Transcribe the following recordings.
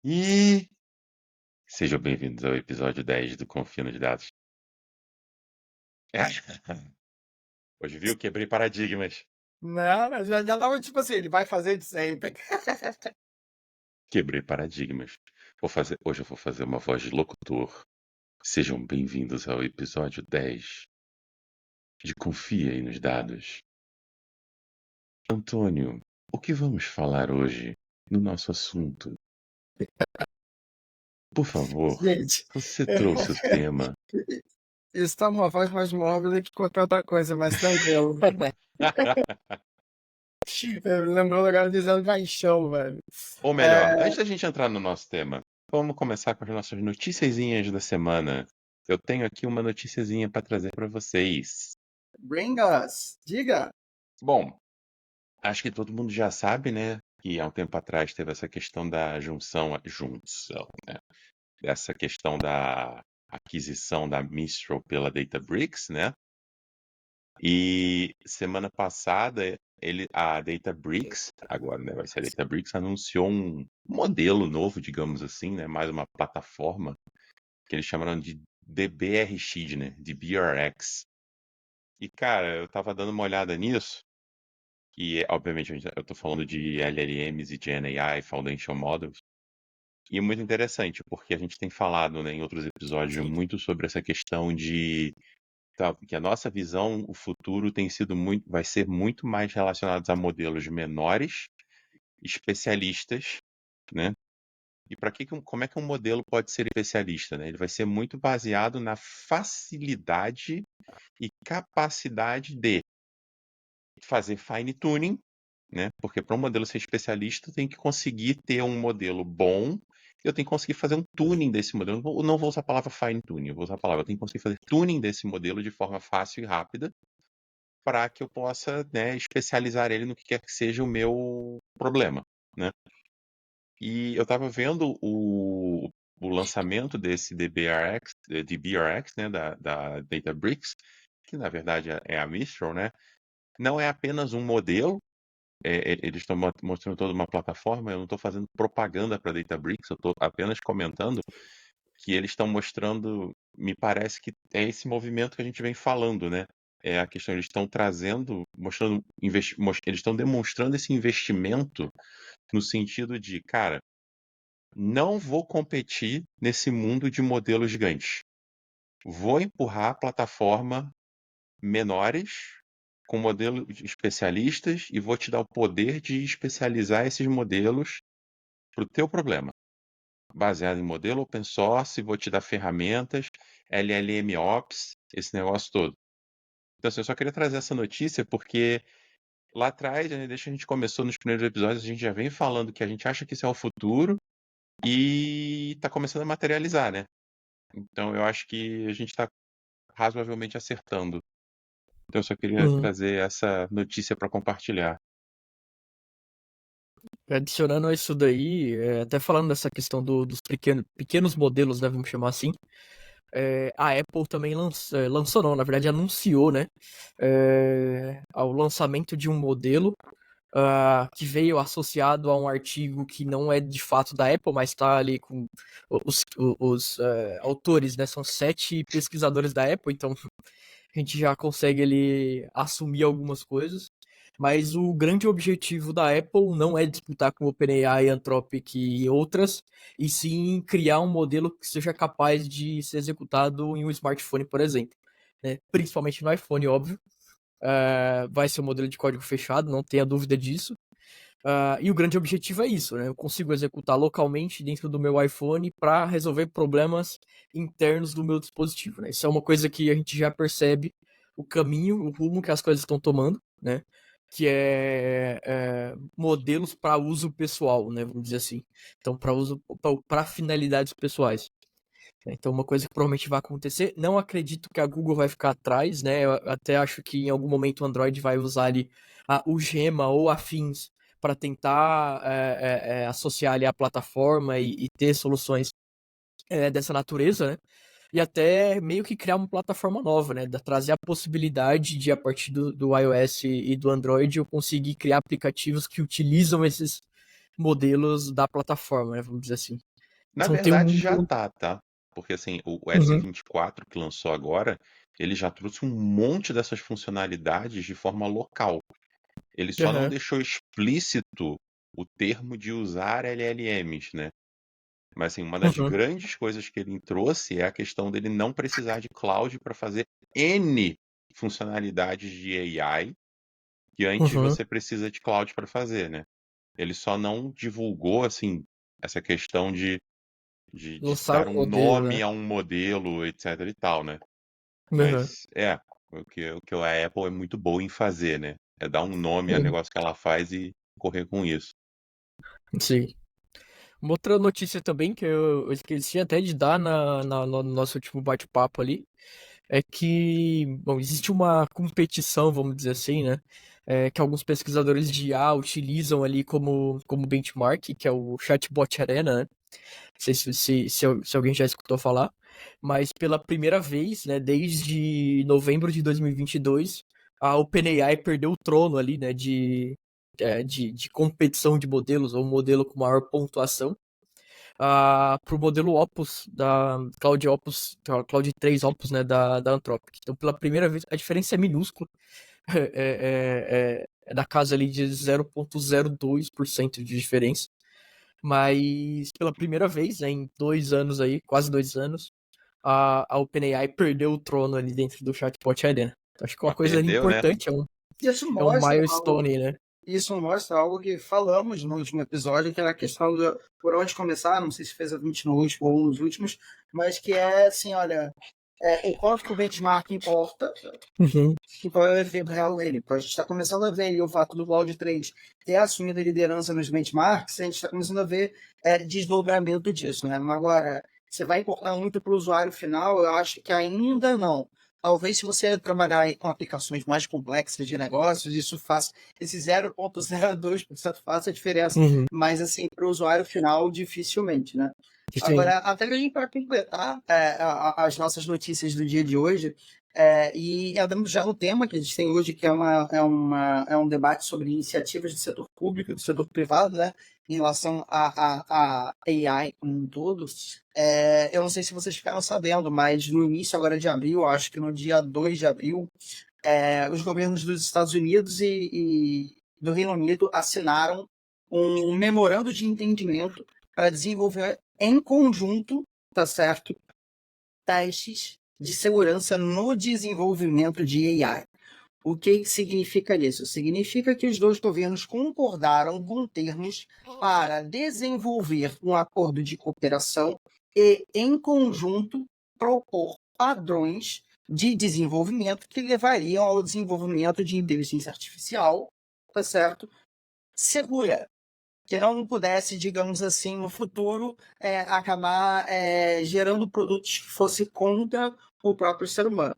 E sejam bem-vindos ao episódio 10 do Confina de Dados. Hoje viu? Quebrei paradigmas. Não, mas já tava tipo assim, ele vai fazer de sempre. Quebrei paradigmas. Hoje eu vou fazer uma voz de locutor. Sejam bem-vindos ao episódio 10 de Confia aí nos Dados. Antônio, o que vamos falar hoje no nosso assunto? Por favor, Gente, você trouxe o tema. isso tá uma voz mais móvel que qualquer outra coisa, mas tranquilo. Lembrou agora dizendo caixão, velho. Ou melhor, É, antes da gente entrar no nosso tema, vamos começar com as nossas noticiazinhas da semana. Eu tenho aqui uma noticiazinha para trazer para vocês. bring us, diga. Bom, acho que todo mundo já sabe, né, que há um tempo atrás teve essa questão da junção, né, dessa questão da aquisição da Mistral pela Databricks, né? E semana passada a Databricks, agora, né, vai ser a Databricks, anunciou um modelo novo, digamos assim, né, mais uma plataforma que eles chamaram de DBRX, né, de BRX. E cara, eu tava dando uma olhada nisso, que obviamente eu tô falando de LLMs e GenAI, Foundation Models, e é muito interessante, porque a gente tem falado, né, em outros episódios muito sobre essa questão de que a nossa visão, o futuro tem sido vai ser muito mais relacionado a modelos menores, especialistas, né? E como é que um modelo pode ser especialista, né? Ele vai ser muito baseado na facilidade e capacidade de fazer fine tuning, né? Porque para um modelo ser especialista, tem que conseguir ter um modelo bom. Eu tenho que conseguir fazer um tuning desse modelo. Eu não vou usar a palavra fine tuning, eu vou usar a palavra. Eu tenho que conseguir fazer tuning desse modelo de forma fácil e rápida para que eu possa, né, especializar ele no que quer que seja o meu problema, né? E eu estava vendo o lançamento desse DBRX, né, da Databricks, que na verdade é a Mistral, né? Não é apenas um modelo, eles estão mostrando toda uma plataforma, eu não estou fazendo propaganda para a Databricks, eu estou apenas comentando que eles estão mostrando, me parece que é esse movimento que a gente vem falando, né? É a questão, eles estão trazendo, eles estão demonstrando esse investimento no sentido de, cara, não vou competir nesse mundo de modelos gigantes. Vou empurrar a plataforma menores com modelos especialistas e vou te dar o poder de especializar esses modelos para o teu problema. Baseado em modelo open source, vou te dar ferramentas, LLM Ops, esse negócio todo. Então, assim, eu só queria trazer essa notícia porque lá atrás, né, desde que a gente começou nos primeiros episódios, a gente já vem falando que a gente acha que isso é o futuro e está começando a materializar, né? Então, eu acho que a gente está razoavelmente acertando. Então, eu só queria trazer essa notícia para compartilhar. Adicionando a isso daí, até falando dessa questão dos pequenos modelos, né, vamos chamar assim, a Apple também lançou, não, na verdade anunciou, né, ao lançamento de um modelo que veio associado a um artigo que não é de fato da Apple, mas está ali com os autores, né, são 7 pesquisadores da Apple, então a gente já consegue ali assumir algumas coisas. Mas o grande objetivo da Apple não é disputar com o OpenAI, Anthropic e outras, e sim criar um modelo que seja capaz de ser executado em um smartphone, por exemplo. Né? Principalmente no iPhone, óbvio. Vai ser um modelo de código fechado, não tenha dúvida disso. E o grande objetivo é isso, né? Eu consigo executar localmente dentro do meu iPhone para resolver problemas internos do meu dispositivo, né? Isso é uma coisa que a gente já percebe o caminho, o rumo que as coisas estão tomando, né? Que é modelos para uso pessoal, né? Vamos dizer assim. Então, para finalidades pessoais. Então, uma coisa que provavelmente vai acontecer. Não acredito que a Google vai ficar atrás, né? Eu até acho que em algum momento o Android vai usar ali o Gema ou afins para tentar associar ali a plataforma e ter soluções dessa natureza, né? E até meio que criar uma plataforma nova, né? Trazer a possibilidade de, a partir do iOS e do Android, eu conseguir criar aplicativos que utilizam esses modelos da plataforma, né? Vamos dizer assim. Na Então tem verdade já um. tá? Porque assim, o Uhum, S24 que lançou agora, ele já trouxe um monte dessas funcionalidades de forma local. Ele só não aham, deixou explícito o termo de usar LLMs, né? Mas assim, uma das uhum, grandes coisas que ele trouxe é a questão dele não precisar de cloud para fazer N funcionalidades de AI que antes uhum. você precisa de cloud para fazer, né? Ele só não divulgou assim essa questão de Lançaram dar um um modelo, né? nome a um modelo, etc e tal, né? Aham, Mas o que a Apple é muito boa em fazer, né? É dar um nome a uhum, negócio que ela faz e correr com isso. sim. Uma outra notícia também que eu esqueci até de dar no nosso último bate-papo ali é que, bom, existe uma competição, vamos dizer assim, né? Que alguns pesquisadores de IA utilizam ali como benchmark, que é o Chatbot Arena, né? Não sei se alguém já escutou falar, mas pela primeira vez, né, desde novembro de 2022, a OpenAI perdeu o trono ali, né, de competição de modelos, ou modelo com maior pontuação, para o modelo Opus, da Cloud 3 Opus, né, da Anthropic. Então, pela primeira vez, a diferença é minúscula, é da casa ali de 0,02% de diferença, mas pela primeira vez, né, em 2 anos aí, quase 2 anos, a OpenAI perdeu o trono ali dentro do chatbot Arena. Então, acho que é uma Mas coisa ali perdeu, né? importante, Isso é um mostra algo, milestone, né? isso mostra algo que falamos no último episódio, que era a questão do por onde começar, não sei se fez exatamente no último ou nos últimos, mas que é assim, olha, o quanto que o benchmark importa, Uhum, que vai ver real ele. A gente está começando a ver ali o fato do Cloud 3 ter assumido a liderança nos benchmarks, a gente está começando a ver desdobramento disso, né? Mas agora, você vai importar muito para o usuário final? Eu acho que ainda não. Talvez se você trabalhar com aplicações mais complexas de negócios, isso faça, esse 0,02% faça a diferença. uhum. Mas assim, para o usuário final, dificilmente, né? Sim. Agora, até para completar as nossas notícias do dia de hoje, e entrando já no tema que a gente tem hoje, que é um debate sobre iniciativas do setor público e do setor privado, né, em relação a AI como um todo. Eu não sei se vocês ficaram sabendo, mas no início agora de abril, acho que no dia 2 de abril, os governos dos Estados Unidos e do Reino Unido assinaram um memorando de entendimento para desenvolver em conjunto, tá certo, testes de segurança no desenvolvimento de AI. O que significa isso? Significa que os dois governos concordaram com termos para desenvolver um acordo de cooperação e, em conjunto, propor padrões de desenvolvimento que levariam ao desenvolvimento de inteligência artificial, tá certo? Segura, que não pudesse, digamos assim, no futuro, acabar gerando produtos que fossem contra o próprio ser humano.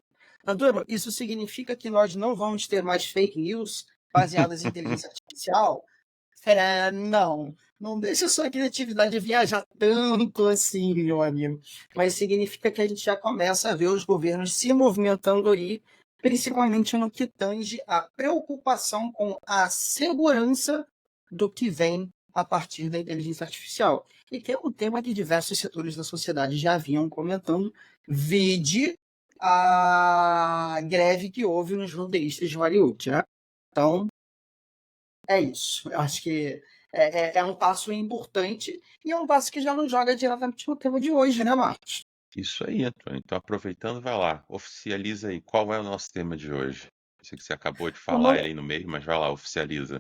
Antônio, isso significa que nós não vamos ter mais fake news baseadas em inteligência artificial? Não. Não deixa sua criatividade viajar tanto assim, meu amigo. Mas significa que a gente já começa a ver os governos se movimentando aí, principalmente no que tange a preocupação com a segurança do que vem a partir da inteligência artificial. E que é um tema que diversos setores da sociedade já vinham comentando, vide a greve que houve nos roteiristas de Hollywood, né? Então, é isso. Eu acho que é um passo importante e é um passo que já nos joga diretamente no tema de hoje, né, Marcos? Isso aí, Antônio. Então, aproveitando, vai lá, oficializa aí qual é o nosso tema de hoje. Eu sei que você acabou de O, falar no- ele aí no meio, mas vai lá, oficializa.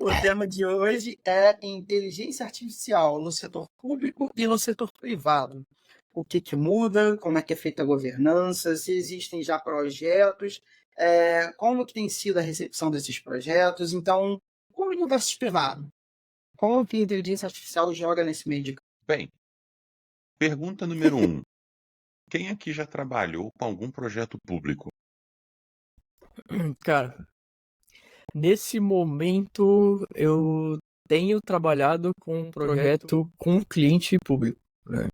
o tema de hoje é inteligência artificial no setor público e no setor privado. O que muda, como é que é feita a governança, se existem já projetos, como que tem sido a recepção desses projetos. Então, público versus privado. Como que a inteligência artificial joga nesse meio de campo? Bem, pergunta número um. Quem aqui já trabalhou com algum projeto público? Cara, nesse momento eu tenho trabalhado com um projeto com um cliente público, né?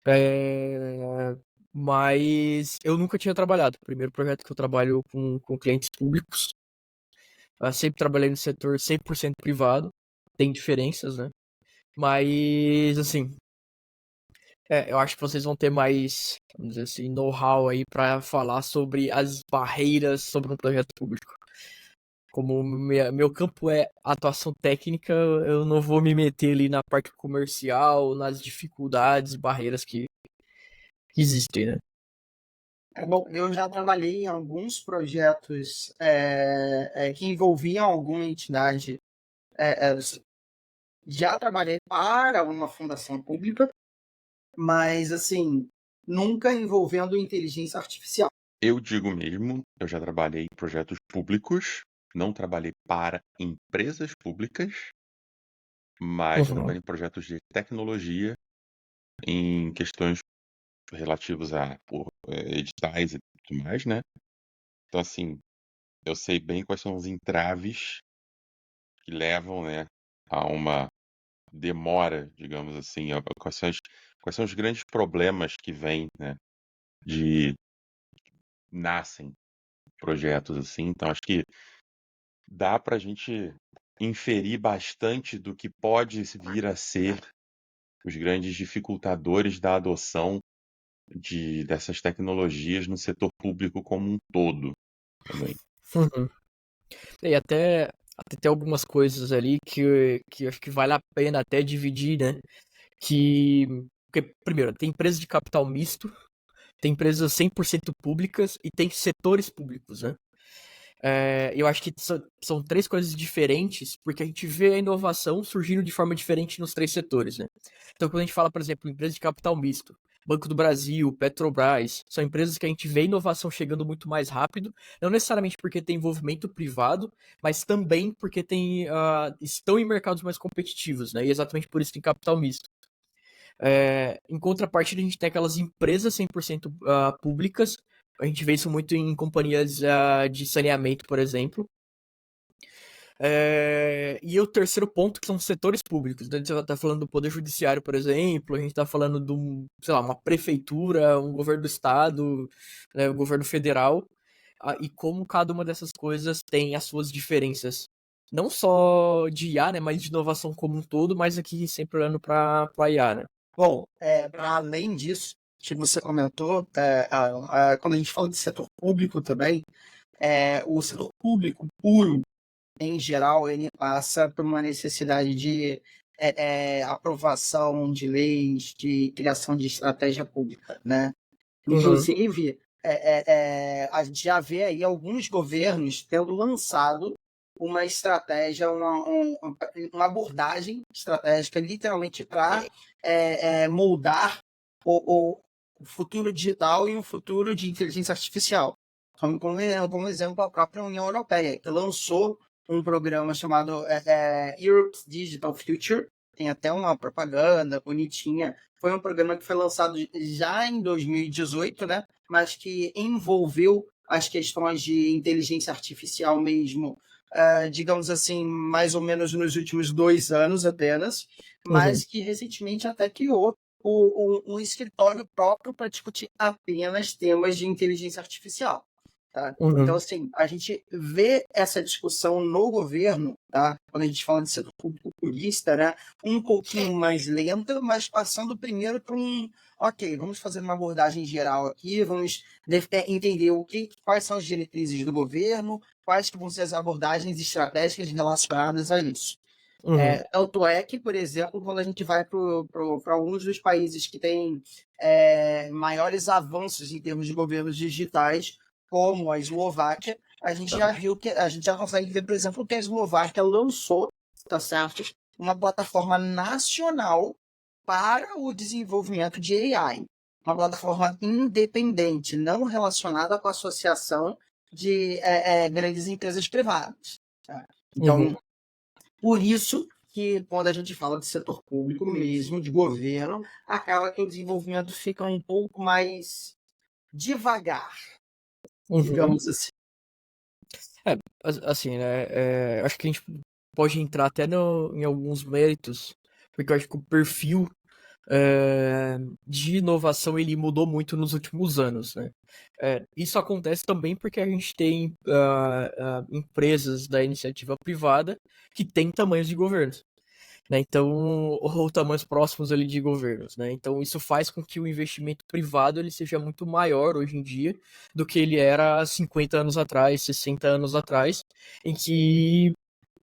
É, mas eu nunca tinha trabalhado. Primeiro projeto que eu trabalho com clientes públicos. Eu sempre trabalhei no setor 100% privado. Tem diferenças, né? Mas, assim, eu acho que vocês vão ter mais, vamos dizer assim, know-how aí pra falar sobre as barreiras sobre um projeto público. Como meu campo é atuação técnica, eu não vou me meter ali na parte comercial, nas dificuldades, barreiras que existem, né? Bom, eu já trabalhei em alguns projetos que envolviam alguma entidade. Já trabalhei para uma fundação pública, mas assim, nunca envolvendo inteligência artificial. Eu digo mesmo, eu já trabalhei em projetos públicos, não trabalhei para empresas públicas, mas já Uhum. trabalhei em projetos de tecnologia, em questões relativas a editais e tudo mais, né? Então, assim, eu sei bem quais são os entraves que levam, né, a uma demora, digamos assim, quais são os grandes problemas que vêm, né, de nascem projetos assim. Então, acho que dá para a gente inferir bastante do que pode vir a ser os grandes dificultadores da adoção dessas tecnologias no setor público como um todo também. Uhum. E até tem algumas coisas ali que eu acho que vale a pena até dividir, né? Porque, primeiro, tem empresas de capital misto, tem empresas 100% públicas e tem setores públicos, né? Eu acho que são três coisas diferentes, porque a gente vê a inovação surgindo de forma diferente nos três setores, né? Então, quando a gente fala, por exemplo, empresa de capital misto, Banco do Brasil, Petrobras, são empresas que a gente vê a inovação chegando muito mais rápido, não necessariamente porque tem envolvimento privado, mas também porque estão em mercados mais competitivos, né? E exatamente por isso tem capital misto. Em contrapartida, a gente tem aquelas empresas 100% públicas. A gente vê isso muito em companhias de saneamento, por exemplo. E o terceiro ponto, que são os setores públicos. Então, a gente está falando do Poder Judiciário, por exemplo, a gente está falando de sei lá, uma prefeitura, um governo do estado, né, o governo federal, e como cada uma dessas coisas tem as suas diferenças. Não só de IA, né, mas de inovação como um todo, mas aqui sempre olhando para a IA, né? Bom, para além disso, que você comentou, quando a gente fala de setor público também, o setor público puro, em geral, ele passa por uma necessidade de aprovação de leis, de criação de estratégia pública, né? Uhum. Inclusive, a gente já vê aí alguns governos tendo lançado uma estratégia, uma abordagem estratégica, literalmente para moldar o futuro digital e o futuro de inteligência artificial. Como exemplo, a própria União Europeia, que lançou um programa chamado Europe's Digital Future, tem até uma propaganda bonitinha. Foi um programa que foi lançado já em 2018, né? Mas que envolveu as questões de inteligência artificial mesmo, digamos assim, mais ou menos nos últimos 2 anos apenas, Uhum. mas que recentemente até criou um escritório próprio para discutir apenas temas de inteligência artificial. Tá? Então, Uhum. assim, a gente vê essa discussão no governo, tá? Quando a gente fala de setor público populista, né? Um pouquinho mais lenta, mas passando primeiro por ok, vamos fazer uma abordagem geral aqui, vamos entender quais são as diretrizes do governo, quais que vão ser as abordagens estratégicas relacionadas a isso. Uhum. Tanto é que, por exemplo, quando a gente vai para alguns dos países que têm maiores avanços em termos de governos digitais, como a Eslováquia, a gente já viu que a gente já consegue ver, por exemplo, que a Eslováquia lançou, tá certo, uma plataforma nacional para o desenvolvimento de AI, uma plataforma independente, não relacionada com a associação de grandes empresas privadas. Tá? Uhum. Então, por isso que quando a gente fala de setor público mesmo, de governo, acaba que o desenvolvimento fica um pouco mais devagar, Uhum. digamos assim. Assim, né? Acho que a gente pode entrar até em alguns méritos, porque eu acho que o perfil de inovação ele mudou muito nos últimos anos, né? Isso acontece também porque a gente tem empresas da iniciativa privada que têm tamanhos de governo. né? Então, ou tamanhos próximos ali de governos, né? Então, isso faz com que o investimento privado ele seja muito maior hoje em dia do que ele era há 50 anos atrás, 60 anos atrás, em que,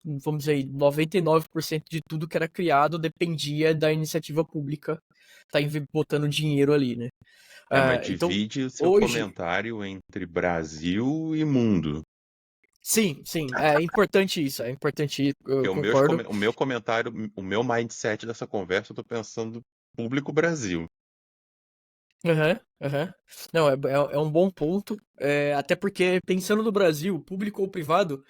vamos dizer, aí, 99% de tudo que era criado dependia da iniciativa pública tá botando dinheiro ali, né? Mas Então, divide o seu hoje, comentário entre Brasil e mundo. sim, é importante isso, eu Porque concordo. o meu comentário, o meu mindset dessa conversa, eu tô pensando público Brasil. Aham, aham. Não, é um bom ponto. Até porque, pensando no Brasil, público ou privado,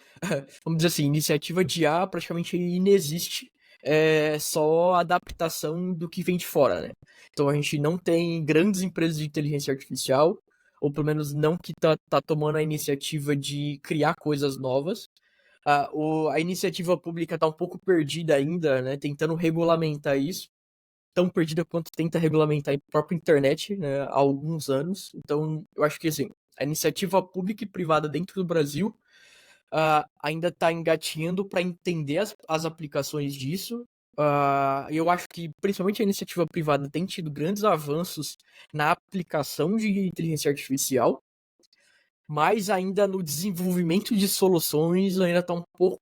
vamos dizer assim, iniciativa de IA praticamente inexiste. É só adaptação do que vem de fora, né? Então a gente não tem grandes empresas de inteligência artificial, ou pelo menos não que tá tomando a iniciativa de criar coisas novas. A iniciativa pública tá um pouco perdida ainda, né? Tentando regulamentar isso tão perdida quanto tenta regulamentar a própria internet, né, há alguns anos. Então, eu acho que assim, a iniciativa pública e privada dentro do Brasil ainda está engatinhando para entender as aplicações disso. Eu acho que principalmente a iniciativa privada tem tido grandes avanços na aplicação de inteligência artificial, mas ainda no desenvolvimento de soluções ainda está um pouco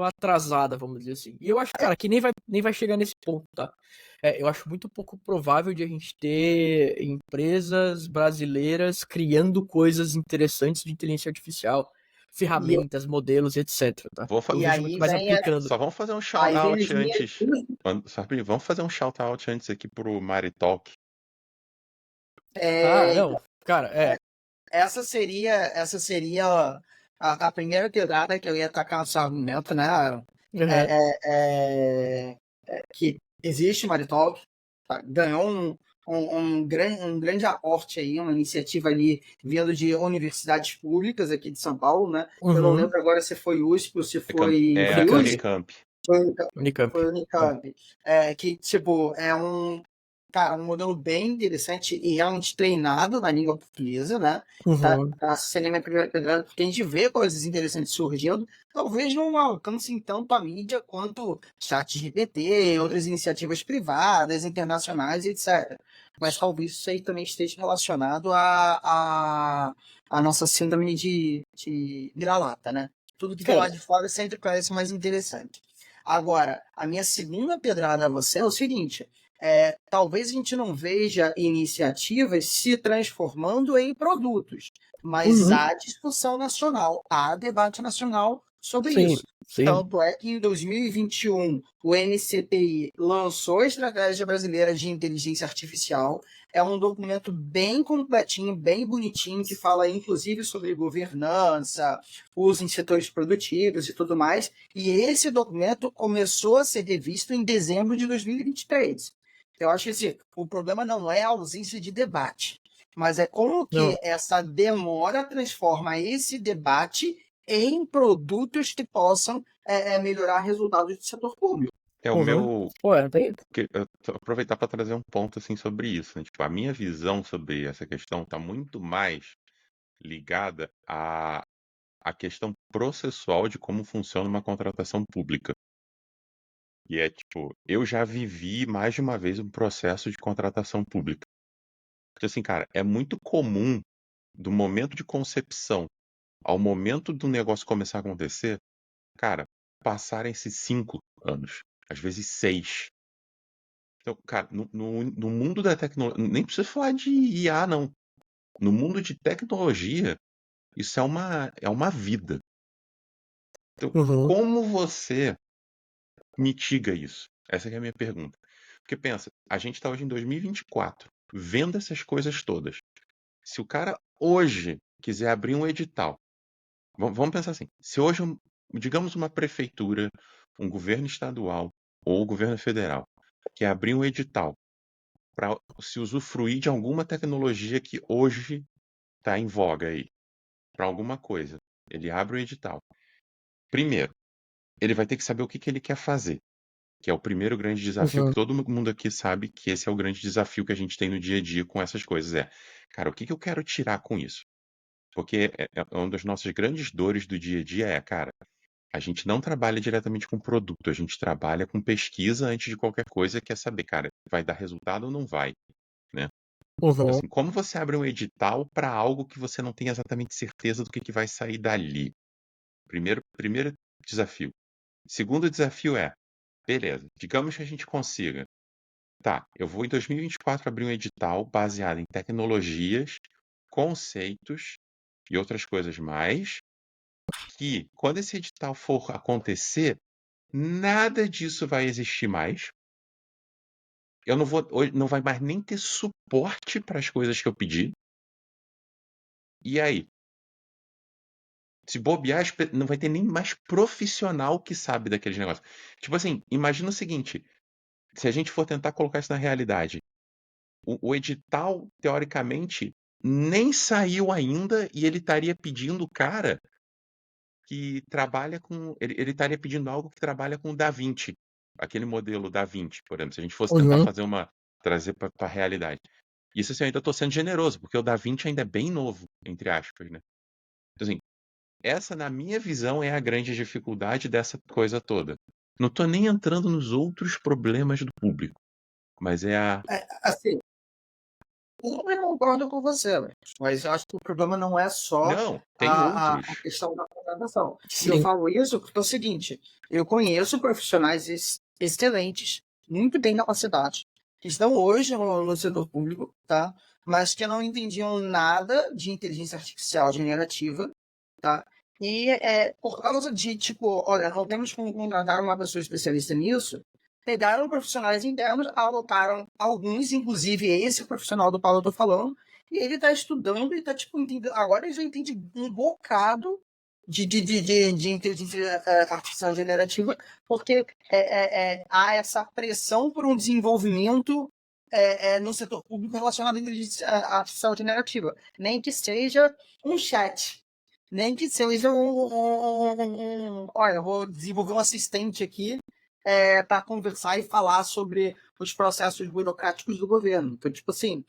atrasada, vamos dizer assim. E eu acho, cara, que nem vai chegar nesse ponto, tá? Eu acho muito pouco provável de a gente ter empresas brasileiras criando coisas interessantes de inteligência artificial, E, eu- ferramentas, modelos, etc, tá? Vou fa- Eu e vejo muito aí mais vem, aplicando. Só vamos fazer um aí vem as shout-out minhas antes. Sabe, vamos fazer um shout-out antes aqui pro Maritalk. é, Não, cara, essa seria a primeira quebrada que eu ia tacar no argumento, né? uhum, Que existe o Maritalk, tá? Ganhou um grande aporte aí, uma iniciativa ali vindo de universidades públicas aqui de São Paulo, né? Eu não uhum, lembro agora se foi USP ou se foi É a USP, Unicamp, Unicamp. Unicamp. foi É. Unicamp. Que, tipo, cara, um modelo bem interessante e realmente treinado na língua portuguesa, né? Uhum. Essa seria a minha primeira pergunta, porque a gente vê coisas interessantes surgindo, talvez não alcancem tanto a mídia quanto ChatGPT, outras iniciativas privadas, internacionais, etc. Mas talvez isso aí também esteja relacionado à nossa síndrome de vira-lata, né? Tudo que está lá Cara, de fora sempre parece mais interessante. Agora, a minha segunda pedrada a você é o seguinte: talvez a gente não veja iniciativas se transformando em produtos, mas uhum. há discussão nacional, há debate nacional sobre Sim, isso. sim. Tanto é que em 2021 o NCPI lançou a Estratégia Brasileira de Inteligência Artificial. É um documento bem completinho, bem bonitinho, que fala inclusive sobre governança, uso em setores produtivos e tudo mais. E esse documento começou a ser revisto em dezembro de 2023. Eu acho que assim, o problema não é a ausência de debate, mas é como que Não. essa demora transforma esse debate em produtos que possam melhorar resultados do setor público. É o Uhum. meu. Pô, tem. Aproveitar para trazer um ponto assim sobre isso, né? Tipo, a minha visão sobre essa questão está muito mais ligada à questão processual de como funciona uma contratação pública. E é tipo, eu já vivi mais de uma vez um processo de contratação pública. Porque assim, cara, é muito comum do momento de concepção ao momento do negócio começar a acontecer, cara, passarem-se 5 anos, às vezes 6. Então, cara, no mundo da tecnologia, nem preciso falar de IA, não. No mundo de tecnologia, isso é uma vida. Então, Uhum. como você mitiga isso? Essa que é a minha pergunta. Porque pensa, a gente está hoje em 2024, vendo essas coisas todas. Se o cara hoje quiser abrir um edital, vamos pensar assim, se hoje, digamos uma prefeitura, um governo estadual ou o governo federal, quer abrir um edital para se usufruir de alguma tecnologia que hoje está em voga aí, para alguma coisa, ele abre o edital. Primeiro, ele vai ter que saber o que que ele quer fazer, que é o primeiro grande desafio que Uhum. todo mundo aqui sabe que esse é o grande desafio que a gente tem no dia a dia com essas coisas. Cara, o que que eu quero tirar com isso? Porque uma das nossas grandes dores do dia a dia cara, a gente não trabalha diretamente com produto, a gente trabalha com pesquisa antes de qualquer coisa, quer saber, cara, vai dar resultado ou não vai, né? Então, Uhum. assim, como você abre um edital para algo que você não tem exatamente certeza do que vai sair dali? Primeiro desafio. Segundo desafio é, beleza, digamos que a gente consiga. Tá, eu vou em 2024 abrir um edital baseado em tecnologias, conceitos e outras coisas mais, que quando esse edital for acontecer, nada disso vai existir mais. Eu não vai mais nem ter suporte para as coisas que eu pedi. E aí? Se bobear, não vai ter nem mais profissional que sabe daqueles negócios. Tipo assim, imagina o seguinte: se a gente for tentar colocar isso na realidade, o edital, teoricamente, nem saiu ainda e ele estaria pedindo o cara que trabalha com. Ele estaria pedindo algo que trabalha com o Da Vinci, aquele modelo Da Vinci, por exemplo. Se a gente fosse tentar Uhum. fazer trazer para a realidade. Isso assim, eu ainda estou sendo generoso, porque o Da Vinci ainda é bem novo, entre aspas, né? Então, assim, essa, na minha visão, é a grande dificuldade dessa coisa toda. Não estou nem entrando nos outros problemas do público, mas é a. Assim, eu concordo com você, mas eu acho que o problema não é só Não, tem a outros. questão da contratação. E eu Sim. falo isso porque é o seguinte: eu conheço profissionais excelentes, muito bem capacitados, que estão hoje no setor público, tá? Mas que não entendiam nada de inteligência artificial generativa, tá? E por causa de, tipo, olha, não temos como contratar uma pessoa especialista nisso, pegaram profissionais internos, alocaram alguns, inclusive esse profissional do qual eu tô falando, e ele tá estudando e tá, tipo, entendendo. Agora ele já entende um bocado de inteligência artificial generativa, porque há essa pressão por um desenvolvimento no setor público relacionado à inteligência artificial generativa. Nem que seja um chat. Nem que seja olha, eu vou desenvolver um assistente aqui para conversar e falar sobre os processos burocráticos do governo. Então, tipo assim,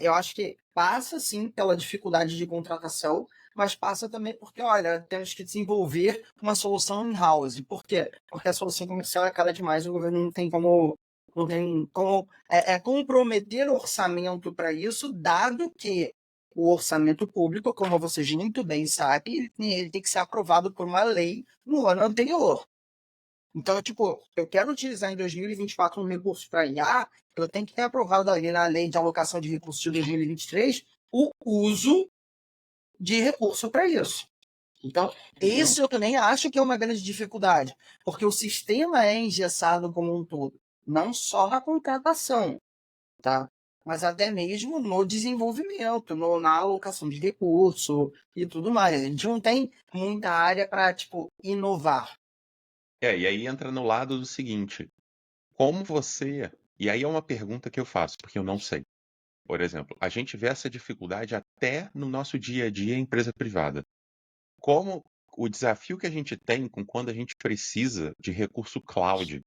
eu acho que passa sim pela dificuldade de contratação, mas passa também porque, olha, temos que desenvolver uma solução in-house. Por quê? Porque a solução comercial é cara demais, o governo não tem como comprometer orçamento para isso, dado que o orçamento público, como vocês muito bem sabem, ele tem que ser aprovado por uma lei no ano anterior. Então, tipo, eu quero utilizar em 2024 um recurso para IA, eu tenho que ter aprovado ali na lei de alocação de recursos de 2023 o uso de recurso para isso. Então, isso eu também acho que é uma grande dificuldade, porque o sistema é engessado como um todo, não só na contratação, tá? Mas até mesmo no desenvolvimento, na alocação de recurso e tudo mais. A gente não tem muita área para, tipo, inovar. E aí entra no lado do seguinte: como você. E aí é uma pergunta que eu faço, porque eu não sei. Por exemplo, a gente vê essa dificuldade até no nosso dia a dia em empresa privada. Como o desafio que a gente tem com quando a gente precisa de recurso cloud,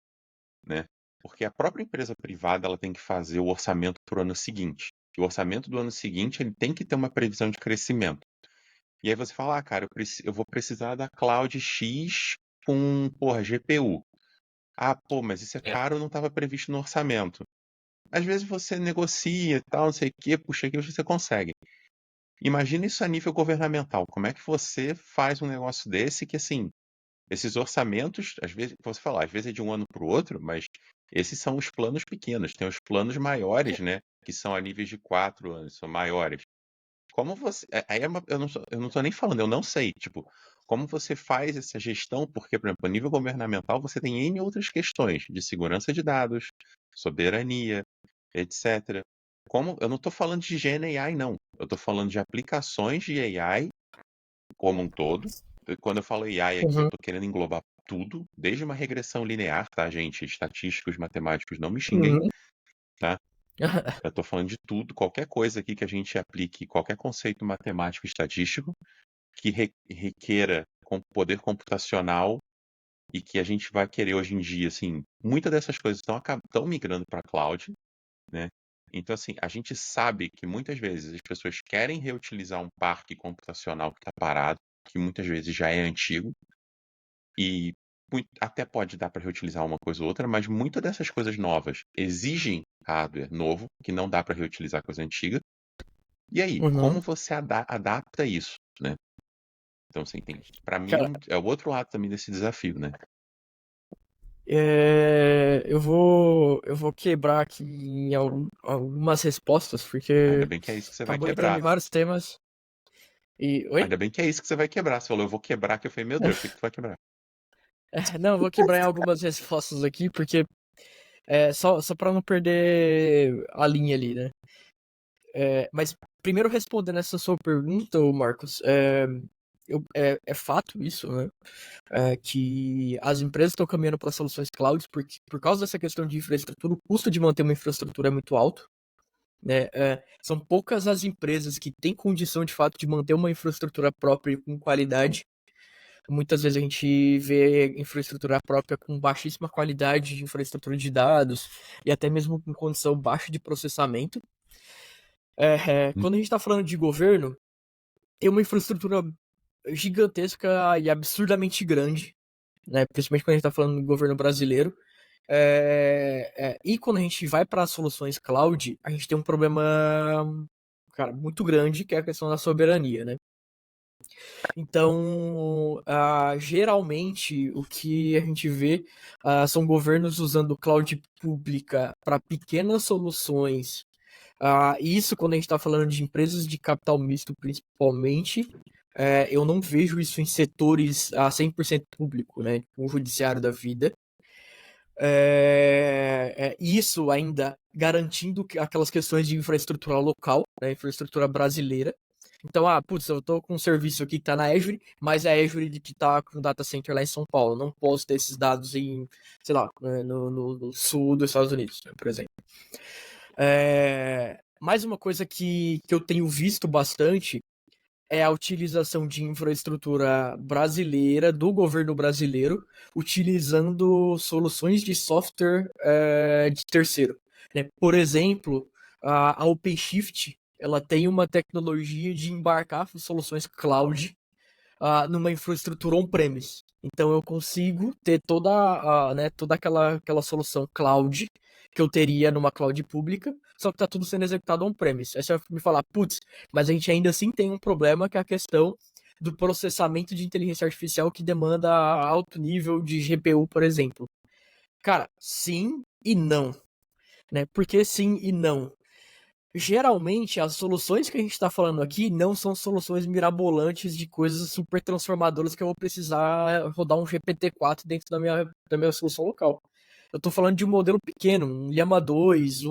né? Porque a própria empresa privada ela tem que fazer o orçamento para o ano seguinte. E o orçamento do ano seguinte ele tem que ter uma previsão de crescimento. E aí você fala, cara, eu vou precisar da cloud X com, porra, GPU. Ah, pô, mas isso é caro, não estava previsto no orçamento. Às vezes você negocia e tal, não sei o quê, puxa aqui, você consegue. Imagina isso a nível governamental. Como é que você faz um negócio desse que, assim, esses orçamentos, às vezes, você falar, às vezes é de um ano para o outro, mas esses são os planos pequenos. Tem os planos maiores, né? Que são a níveis de 4 anos, são maiores. Como você. Aí eu não tô nem falando, eu não sei. Tipo, como você faz essa gestão? Porque, por exemplo, a nível governamental, você tem N outras questões de segurança de dados, soberania, etc. Eu não estou falando de Gen AI, não. Eu estou falando de aplicações de AI como um todo. Quando eu falo AI aqui, eu Uhum. estou querendo englobar tudo, desde uma regressão linear, tá, gente? Estatísticos, matemáticos, não me xinguem, Uhum. tá? Eu estou falando de tudo, qualquer coisa aqui que a gente aplique, qualquer conceito matemático e estatístico que requeira poder computacional e que a gente vai querer hoje em dia, assim, muitas dessas coisas estão migrando para a cloud, né? Então, assim, a gente sabe que muitas vezes as pessoas querem reutilizar um parque computacional que está parado, que muitas vezes já é antigo, E até pode dar para reutilizar uma coisa ou outra, mas muitas dessas coisas novas exigem hardware novo, que não dá para reutilizar coisa antiga. E aí, Uhum. como você adapta isso, né? Então, assim, para mim Cara, é o outro lado também desse desafio, né? eu vou quebrar aqui em algumas respostas, Ainda porque bem que é isso que você vai acabou entrando em quebrar. vários temas. Oi? Ainda bem que é isso que você vai quebrar. Você falou, eu vou quebrar, que eu falei, meu Deus, o que tu vai quebrar? Não, eu vou quebrar em algumas respostas aqui, porque só para não perder a linha ali, né? Mas primeiro respondendo essa sua pergunta, ô Marcos, é fato isso, né? Que as empresas estão caminhando para soluções cloud por causa dessa questão de infraestrutura, o custo de manter uma infraestrutura é muito alto, né? São poucas as empresas que têm condição de fato de manter uma infraestrutura própria e com qualidade. Muitas vezes a gente vê infraestrutura própria com baixíssima qualidade de infraestrutura de dados e até mesmo com condição baixa de processamento. Quando a gente está falando de governo, tem uma infraestrutura gigantesca e absurdamente grande, né? Principalmente quando a gente está falando do governo brasileiro. E quando a gente vai para soluções cloud, a gente tem um problema, cara, muito grande, que é a questão da soberania, né? Então, geralmente, o que a gente vê são governos usando cloud pública para pequenas soluções. E isso quando a gente está falando de empresas de capital misto, principalmente. Eu não vejo isso em setores 100% público, né? Tipo, o judiciário da vida. Isso ainda garantindo aquelas questões de infraestrutura local, né? Infraestrutura brasileira. Então, putz, eu tô com um serviço aqui que tá na Azure, mas é a Azure que tá com o data center lá em São Paulo. Não posso ter esses dados em, sei lá, né, no sul dos Estados Unidos, né, por exemplo. Mais uma coisa que eu tenho visto bastante é a utilização de infraestrutura brasileira, do governo brasileiro, utilizando soluções de software de terceiro, né? Por exemplo, a OpenShift, ela tem uma tecnologia de embarcar soluções cloud numa infraestrutura on-premise. Então eu consigo ter toda aquela solução cloud que eu teria numa cloud pública, só que tá tudo sendo executado on-premise. Aí você vai me falar, putz, mas a gente ainda assim tem um problema que é a questão do processamento de inteligência artificial que demanda alto nível de GPU, por exemplo. Cara, sim e não, né? Por que sim e não? Geralmente, as soluções que a gente está falando aqui não são soluções mirabolantes de coisas super transformadoras que eu vou precisar rodar um GPT-4 dentro da minha solução local. Eu estou falando de um modelo pequeno, um Llama 2,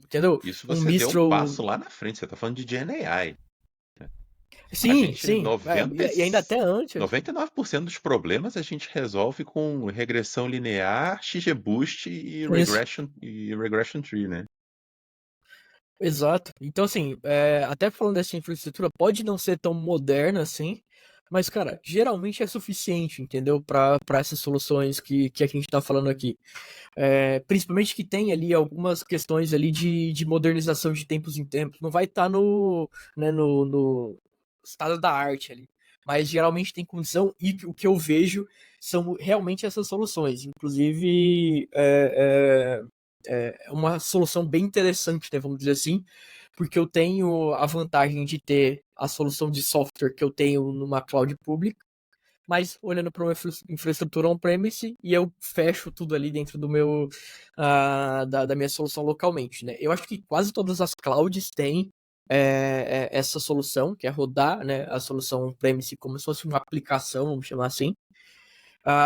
entendeu? Isso Um você deu um Mistral. passo lá na frente, você tá falando de GenAI. A Sim, gente, sim. E ainda até antes. 99% dos problemas a gente resolve com regressão linear, XGBoost Isso. e regression tree, né? Exato. Então, assim, até falando dessa infraestrutura, pode não ser tão moderna assim, mas, cara, geralmente é suficiente, entendeu? Para essas soluções que a gente tá falando aqui. Principalmente que tem ali algumas questões ali de modernização de tempos em tempos. Não vai estar né, no estado da arte ali. Mas geralmente tem condição e o que eu vejo são realmente essas soluções. Inclusive, é uma solução bem interessante, né, vamos dizer assim, porque eu tenho a vantagem de ter a solução de software que eu tenho numa cloud pública, mas olhando para uma infraestrutura on-premise e eu fecho tudo ali dentro do meu da minha solução localmente, né? Eu acho que quase todas as clouds têm essa solução, que é rodar, né, a solução on-premise como se fosse uma aplicação, vamos chamar assim.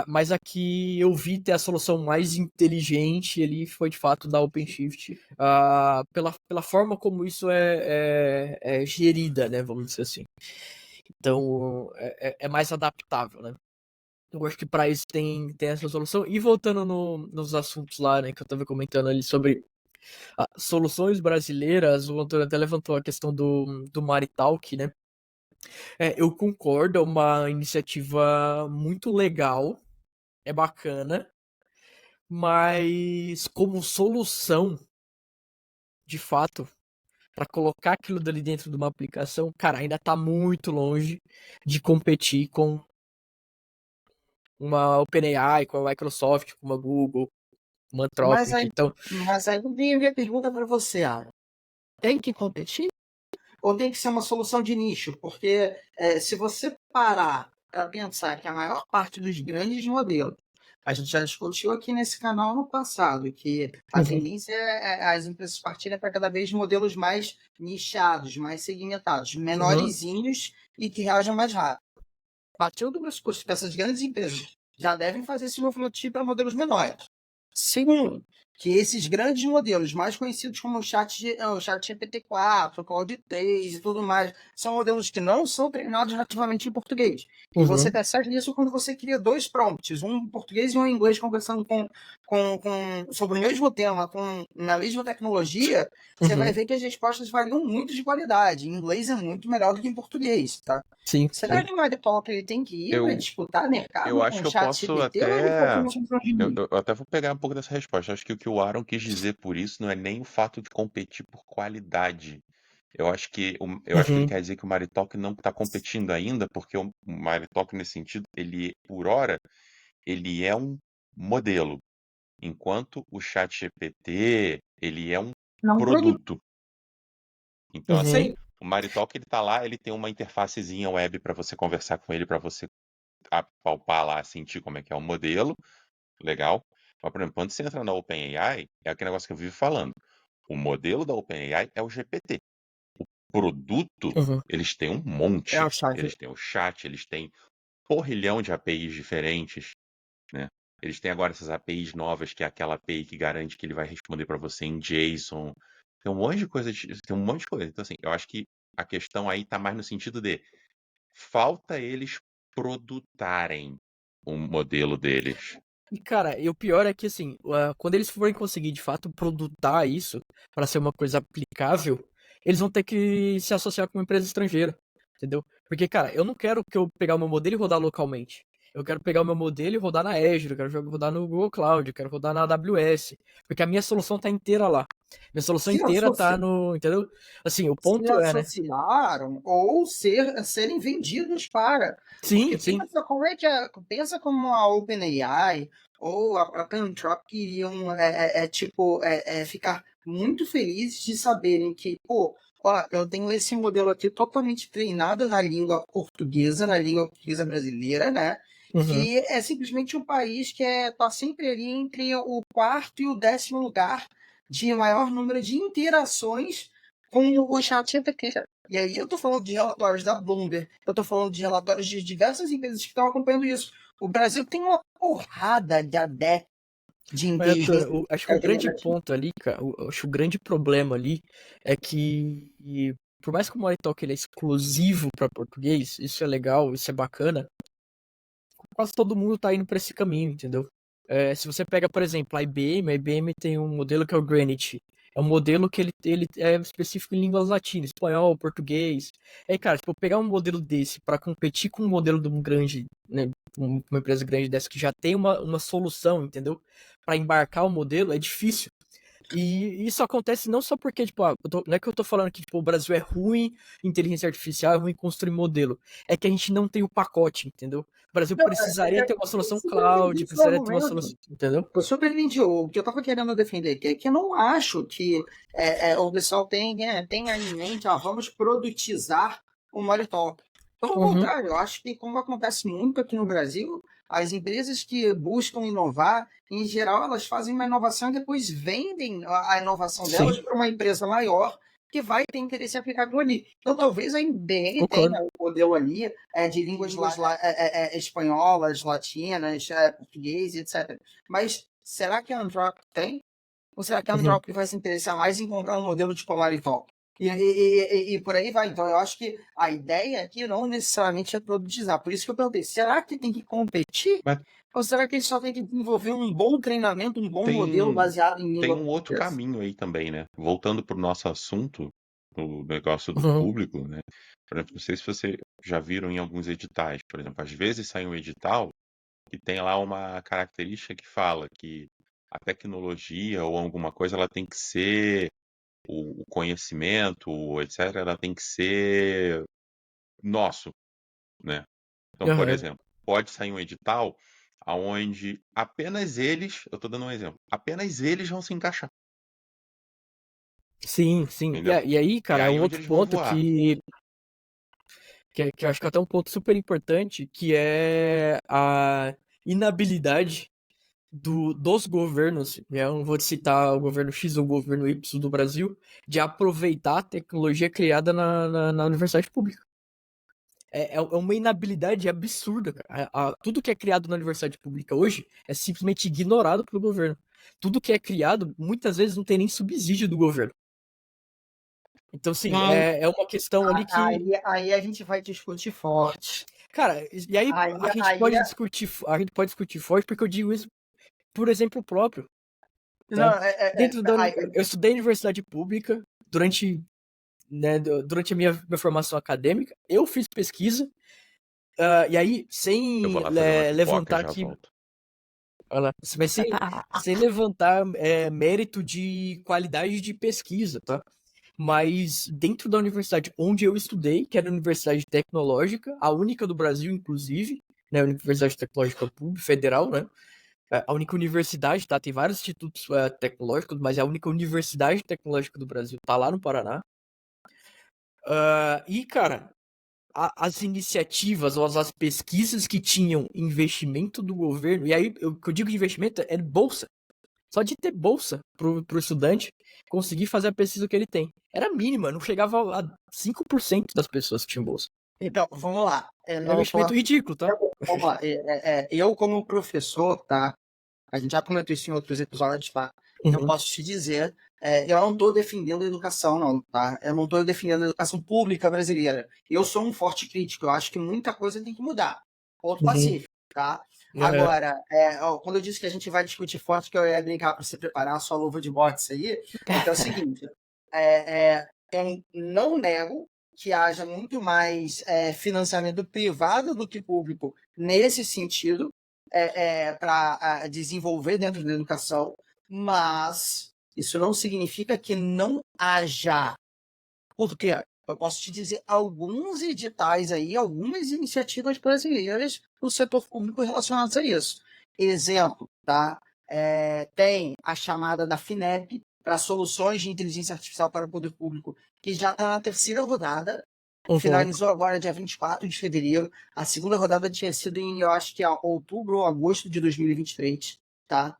Mas aqui eu vi ter a solução mais inteligente ali foi de fato da OpenShift, pela forma como isso é gerida, né? Vamos dizer assim. Então é mais adaptável, né? Eu acho que para isso tem essa solução. E voltando nos assuntos lá, né, que eu estava comentando ali sobre soluções brasileiras, o Antônio até levantou a questão do Maritalk, né? Eu concordo, é uma iniciativa muito legal, é bacana, mas como solução, de fato, para colocar aquilo dali dentro de uma aplicação, cara, ainda tá muito longe de competir com uma OpenAI, com a Microsoft, com uma Google, uma Mas Anthropic. aí, Então, mas aí vem a minha pergunta para você, Aaron. Tem que competir ou tem que ser uma solução de nicho? Porque se você parar para pensar que a maior parte dos grandes modelos, a gente já discutiu aqui nesse canal no passado, que a uhum, tendência é as empresas partirem para cada vez modelos mais nichados, mais segmentados, uhum, menorzinhos e que reajam mais rápido. Partiu do pressuposto que essas grandes empresas já devem fazer esse movimento para modelos menores. Segundo, que esses grandes modelos, mais conhecidos como o chat GPT-4, o Claude 3 e tudo mais, são modelos que não são treinados nativamente em português. E você uhum, percebe isso quando você cria dois prompts, um em português e um em inglês, conversando sobre o mesmo tema, na mesma tecnologia, você vai uhum. ver que as respostas variam muito de qualidade. Em inglês é muito melhor do que em português, tá? Sim, Será sim. que o Maripol ele tem que ir para Eu, disputar eu mercado com acho o que eu chat posso GPT ou ele pode ter até. uma solução de Eu até vou pegar um pouco dessa resposta. Acho que o Aaron quis dizer por isso não é nem o fato de competir por qualidade. Eu acho que ele Uhum, quer dizer que o Maritalk não está competindo ainda, porque o Maritalk, nesse sentido, ele, por hora, ele é um modelo, enquanto o ChatGPT, ele é um não produto. produto. Então, uhum, assim, o Maritalk, ele tá lá, ele tem uma interfacezinha web para você conversar com ele, para você apalpar lá, sentir como é que é o modelo, legal. Mas, por exemplo, quando você entra na OpenAI, é aquele negócio que eu vivo falando. O modelo da OpenAI é o GPT. Produto, uhum. É eles têm um o monte. chat. Eles têm o chat, eles têm porrilhão de APIs diferentes, né? Eles têm agora essas APIs novas, que é aquela API que garante que ele vai responder para você em JSON. Tem um monte de coisa, tem um monte de coisa. Então, assim, eu acho que a questão aí tá mais no sentido de falta eles produtarem o modelo deles. E, cara, e o pior é que, assim, quando eles forem conseguir, de fato, produtar isso para ser uma coisa aplicável, eles vão ter que se associar com uma empresa estrangeira, entendeu? Porque, cara, eu não quero que eu pegar o meu modelo e rodar localmente. Eu quero pegar o meu modelo e rodar na Azure, eu quero rodar no Google Cloud, eu quero rodar na AWS, porque a minha solução tá inteira lá. Minha solução Se inteira tá associar, no, entendeu? Assim, o se ponto é, né? associaram ou serem vendidos para. Porque Sim, sim. pensa como a OpenAI ou a própria Anthropic iriam ficar muito felizes de saberem que, pô, ó, eu tenho esse modelo aqui totalmente treinado na língua portuguesa brasileira, né? Uhum. Que é simplesmente um país que tá sempre ali entre o quarto e o 10º lugar de maior número de interações com o chat GPT. E aí eu tô falando de relatórios da Bloomberg, eu tô falando de relatórios de diversas empresas que estão acompanhando isso. O Brasil tem uma porrada de adeptos de Mas, Arthur, inteligência acho que o grande generativa. ponto ali, cara, acho que o grande problema ali é que, por mais que o Moritalk ele é exclusivo para português, isso é legal, isso é bacana, quase todo mundo tá indo para esse caminho, entendeu? Se você pega, por exemplo, a IBM tem um modelo que é o Granite. É um modelo que ele é específico em línguas latinas, espanhol, português. Aí, cara, tipo, pegar um modelo desse para competir com um modelo de um grande, né, uma empresa grande dessa que já tem uma solução, entendeu? Para embarcar o modelo é difícil. E isso acontece não só porque, tipo, não é que eu tô falando que tipo, o Brasil é ruim em inteligência artificial, é ruim em construir modelo. É que a gente não tem o pacote, entendeu? O Brasil Não, precisaria ter uma eu solução super entendi cloud, esse precisaria ter uma argumento. solução, entendeu? Eu super entendi. O que eu estava querendo defender aqui é que eu não acho que o pessoal tenha em mente, vamos produtizar o Molitor. Pelo Uhum, contrário, eu acho que, como acontece muito aqui no Brasil, as empresas que buscam inovar, em geral, elas fazem uma inovação e depois vendem a inovação delas sim, para uma empresa maior que vai ter interesse em aplicar aquilo ali. Então, talvez a IBM concordo. tenha um modelo ali de línguas espanholas, latinas, português, etc. Mas será que a Anthropic tem? Ou será que a Uhum. Anthropic vai se interessar mais em comprar um modelo de Polariton? E por aí vai. Então, eu acho que a ideia aqui não necessariamente é produtizar. Por isso que eu perguntei, será que tem que competir? Mas Ou será que eles só tem que desenvolver um bom treinamento, um bom modelo tem, baseado em tem língua um outro portuguesa? caminho aí também, né? Voltando para o nosso assunto, o negócio do Uhum. público, né? Por exemplo, não sei se você já viram em alguns editais, por exemplo, às vezes sai um edital que tem lá uma característica que fala que a tecnologia ou alguma coisa ela tem que ser o conhecimento, etc., ela tem que ser nosso, né? Então, por Aham. exemplo, pode sair um edital aonde apenas eles, eu tô dando um exemplo, apenas eles vão se encaixar, Sim, sim. entendeu? E aí, É cara, é um aí onde outro eles vão ponto voar. que eu acho que é até um ponto super importante, que é a inabilidade dos governos, eu não vou citar o governo X ou o governo Y do Brasil, de aproveitar a tecnologia criada na universidade pública. É uma inabilidade absurda, cara. Tudo que é criado na universidade pública hoje é simplesmente ignorado pelo governo. Tudo que é criado, muitas vezes, não tem nem subsídio do governo. Então, assim, Hum, é uma questão ali que. aí a gente vai discutir forte. Cara, e aí Aí, a gente aí, pode discutir, a gente pode discutir forte, porque eu digo isso por exemplo próprio, não, tá? Eu estudei em universidade pública durante, né, durante a minha formação acadêmica, eu fiz pesquisa, e aí, Eu vou lá fazer uma pipoca e levantar já aqui, volto. olha lá, mas sem levantar mérito de qualidade de pesquisa, tá? Mas dentro da universidade onde eu estudei, que era a Universidade Tecnológica, a única do Brasil, inclusive, né, a Universidade Tecnológica Pública Federal, né? A única universidade, tá? Tem vários institutos tecnológicos, mas é a única universidade tecnológica do Brasil, tá lá no Paraná. E, cara, as iniciativas ou as pesquisas que tinham investimento do governo, e aí o que eu digo de investimento é bolsa. Só de ter bolsa pro estudante conseguir fazer a pesquisa que ele tem. Era mínima, não chegava a 5% das pessoas que tinham bolsa. então, vamos lá. É um investimento ridículo, tá? Vamos lá. Eu, como professor, tá? A gente já comentou isso em outros episódios, tá? Eu Uhum, posso te dizer, eu não estou defendendo a educação, não, tá? Eu não estou defendendo a educação pública brasileira. Eu sou um forte crítico, eu acho que muita coisa tem que mudar. Ponto uhum. pacífico, tá? É, Agora, quando eu disse que a gente vai discutir forte, que eu ia brincar para você preparar a sua luva de boxe aí, porque é o seguinte, eu não nego que haja muito mais financiamento privado do que público nesse sentido, para desenvolver dentro da educação, mas isso não significa que não haja. Porque eu posso te dizer alguns editais aí, algumas iniciativas brasileiras do setor público relacionadas a isso. Exemplo, tá? Tem a chamada da FINEP para soluções de inteligência artificial para o poder público, que já está na terceira rodada, uhum. finalizou agora dia 24 de fevereiro. A segunda rodada tinha sido em, eu acho que outubro ou agosto de 2023, tá?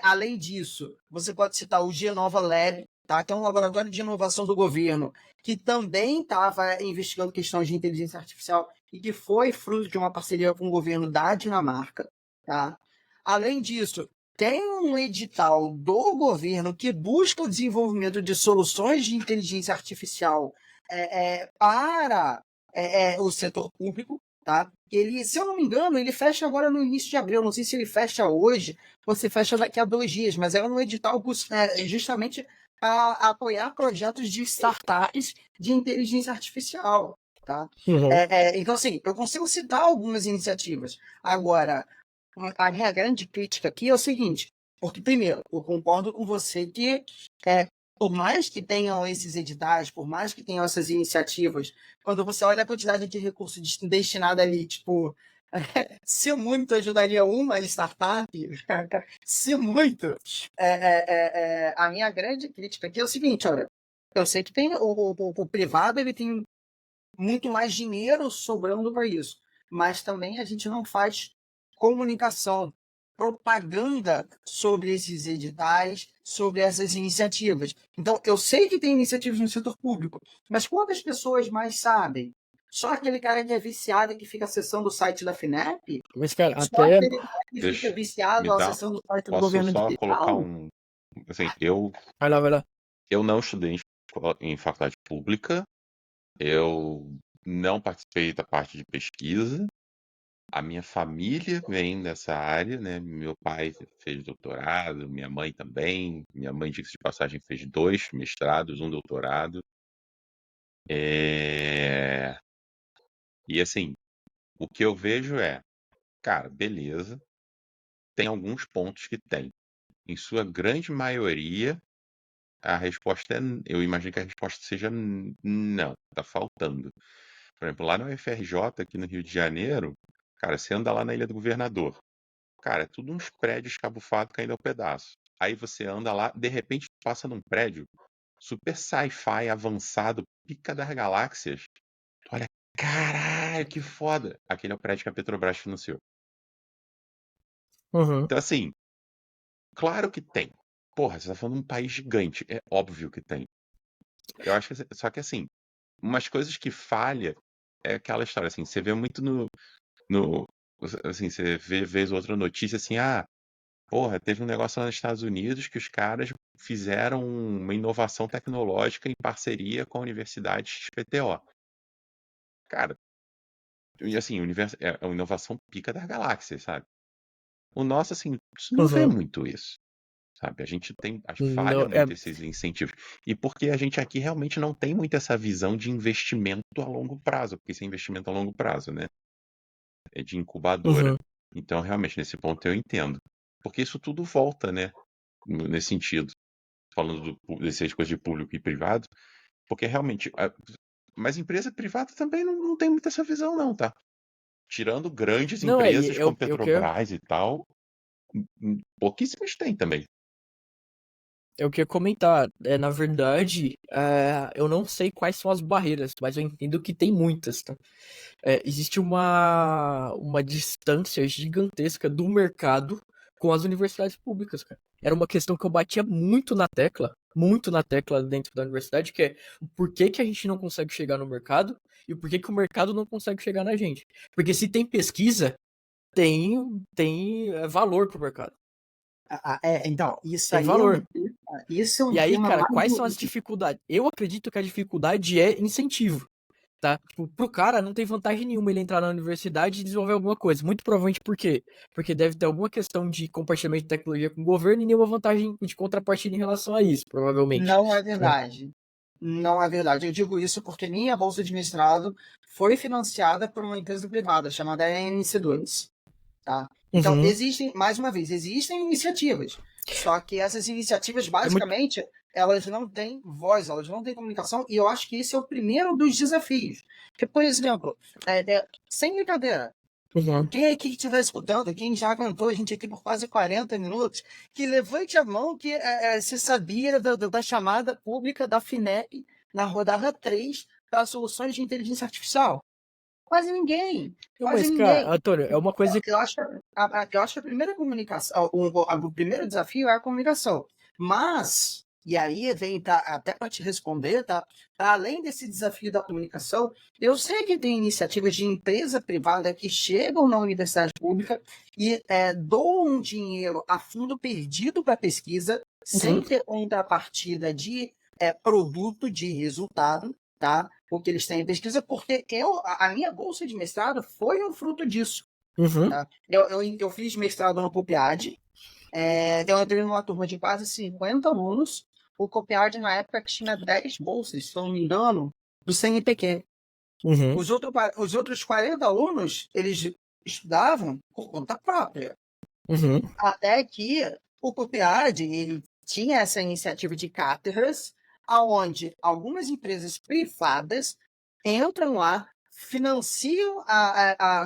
Além disso, você pode citar o Genova Lab, tá? Que é um laboratório de inovação do governo, que também estava investigando questões de inteligência artificial e que foi fruto de uma parceria com o governo da Dinamarca, tá? Além disso, tem um edital do governo que busca o desenvolvimento de soluções de inteligência artificial para o setor público, tá? Ele, se eu não me engano, ele fecha agora no início de abril. Não sei se ele fecha hoje ou se fecha daqui a 2 dias, mas é um edital justamente para apoiar projetos de startups de inteligência artificial, tá? Uhum. Então, assim, eu consigo citar algumas iniciativas. Agora, a minha grande crítica aqui é o seguinte, porque, primeiro, eu concordo com você que por mais que tenham esses editais, por mais que tenham essas iniciativas, quando você olha a quantidade de recursos destinada ali, tipo, se muito ajudaria uma startup, se muito. A minha grande crítica aqui é o seguinte, olha, eu sei que tem o privado, ele tem muito mais dinheiro sobrando para isso, mas também a gente não faz comunicação, propaganda sobre esses editais, sobre essas iniciativas. Então, eu sei que tem iniciativas no setor público, mas quantas pessoas mais sabem? Só aquele cara que é viciado que fica acessando o site da FINEP? Mas, cara, Só até. aquele cara que fica Deixa, viciado me dá, acessando o site do posso governo só colocar digital? um, assim, eu Vai lá. não estudei em faculdade pública, eu não participei da parte de pesquisa. A minha família vem dessa área, né? Meu pai fez doutorado, minha mãe também. Minha mãe, diga-se de passagem, fez 2 mestrados, um doutorado. É, E assim, o que eu vejo é, cara, beleza, tem alguns pontos que tem. Em sua grande maioria, a resposta é, eu imagino que a resposta seja não, tá faltando. Por exemplo, lá no UFRJ, aqui no Rio de Janeiro, cara, você anda lá na Ilha do Governador. cara, é tudo uns prédios escabufados caindo ao pedaço. Aí você anda lá, de repente passa num prédio super sci-fi avançado, pica das galáxias. Tu olha, caralho, que foda! Aquele é o prédio que a Petrobras financiou. Uhum. Então, assim, claro que tem. Porra, você tá falando de um país gigante. É óbvio que tem. Eu acho que, só que assim, umas coisas que falha é aquela história, assim, você vê muito no assim, você vê vez ou outra notícia assim, porra, teve um negócio lá nos Estados Unidos que os caras fizeram uma inovação tecnológica em parceria com a Universidade XPTO. Cara, e assim, é uma inovação pica das galáxias, sabe? O nosso, assim, você não vê Uhum. muito isso, sabe? A gente Não, falha muito esses incentivos. E porque a gente aqui realmente não tem muito essa visão de investimento a longo prazo, porque isso é investimento a longo prazo, né? É de incubadora. uhum. Então, realmente, nesse ponto eu entendo. Porque isso tudo volta, né? Nesse sentido. Falando dessas coisas de público e privado. Porque realmente. Mas empresa privada também não tem muita essa visão, não, tá? Tirando grandes Não, empresas como eu quero. Petrobras e tal, pouquíssimas têm também. Eu queria comentar, na verdade, eu não sei quais são as barreiras, mas eu entendo que tem muitas, tá? Existe uma distância gigantesca do mercado com as universidades públicas, cara. Era uma questão que eu batia muito na tecla dentro da universidade, que é o porquê que a gente não consegue chegar no mercado e o porquê que o mercado não consegue chegar na gente. Porque se tem pesquisa, tem valor pro mercado. Então, isso Tem aí é valor. isso é um E aí, tema cara, mais. quais são as dificuldades? Eu acredito que a dificuldade é incentivo, tá? Tipo, pro cara não tem vantagem nenhuma ele entrar na universidade e desenvolver alguma coisa. Muito provavelmente por quê? Porque deve ter alguma questão de compartilhamento de tecnologia com o governo e nenhuma vantagem de contrapartida em relação a isso, provavelmente. Não é Né? verdade. Não é verdade. Eu digo isso porque minha bolsa de mestrado foi financiada por uma empresa privada chamada NC2, tá? Então, Uhum. existem, mais uma vez, existem iniciativas. Só que essas iniciativas, É muito. basicamente, elas não têm voz, elas não têm comunicação, e eu acho que esse é o primeiro dos desafios. Porque, por exemplo, sem brincadeira, Uhum. quem aqui que estiver escutando, quem já aguentou a gente aqui por quase 40 minutos, que levante a mão que se sabia da chamada pública da FINEP na rodada 3 para soluções de inteligência artificial. Quase ninguém. Não, Quase mas, cara, ninguém. Antônio, é uma coisa. Eu acho, eu acho que a primeira comunicação, o primeiro desafio é a comunicação. Mas, e aí vem tá, até para te responder, tá? Além desse desafio da comunicação, eu sei que tem iniciativas de empresa privada que chegam na universidade pública e doam dinheiro a fundo perdido para pesquisa, sem Uhum. ter contrapartida de produto, de resultado, tá? O que eles têm em pesquisa, porque a minha bolsa de mestrado foi um fruto disso. Uhum. Tá? Eu fiz mestrado no COPIAD, eu entrei numa turma de quase 50 alunos. O COPIAD, na época, tinha 10 bolsas, se não me engano, do CNPq. Uhum. Os outros 40 alunos, eles estudavam por conta própria. Uhum. Até que o COPIAD ele tinha essa iniciativa de cátedras, aonde algumas empresas privadas entram lá, financiam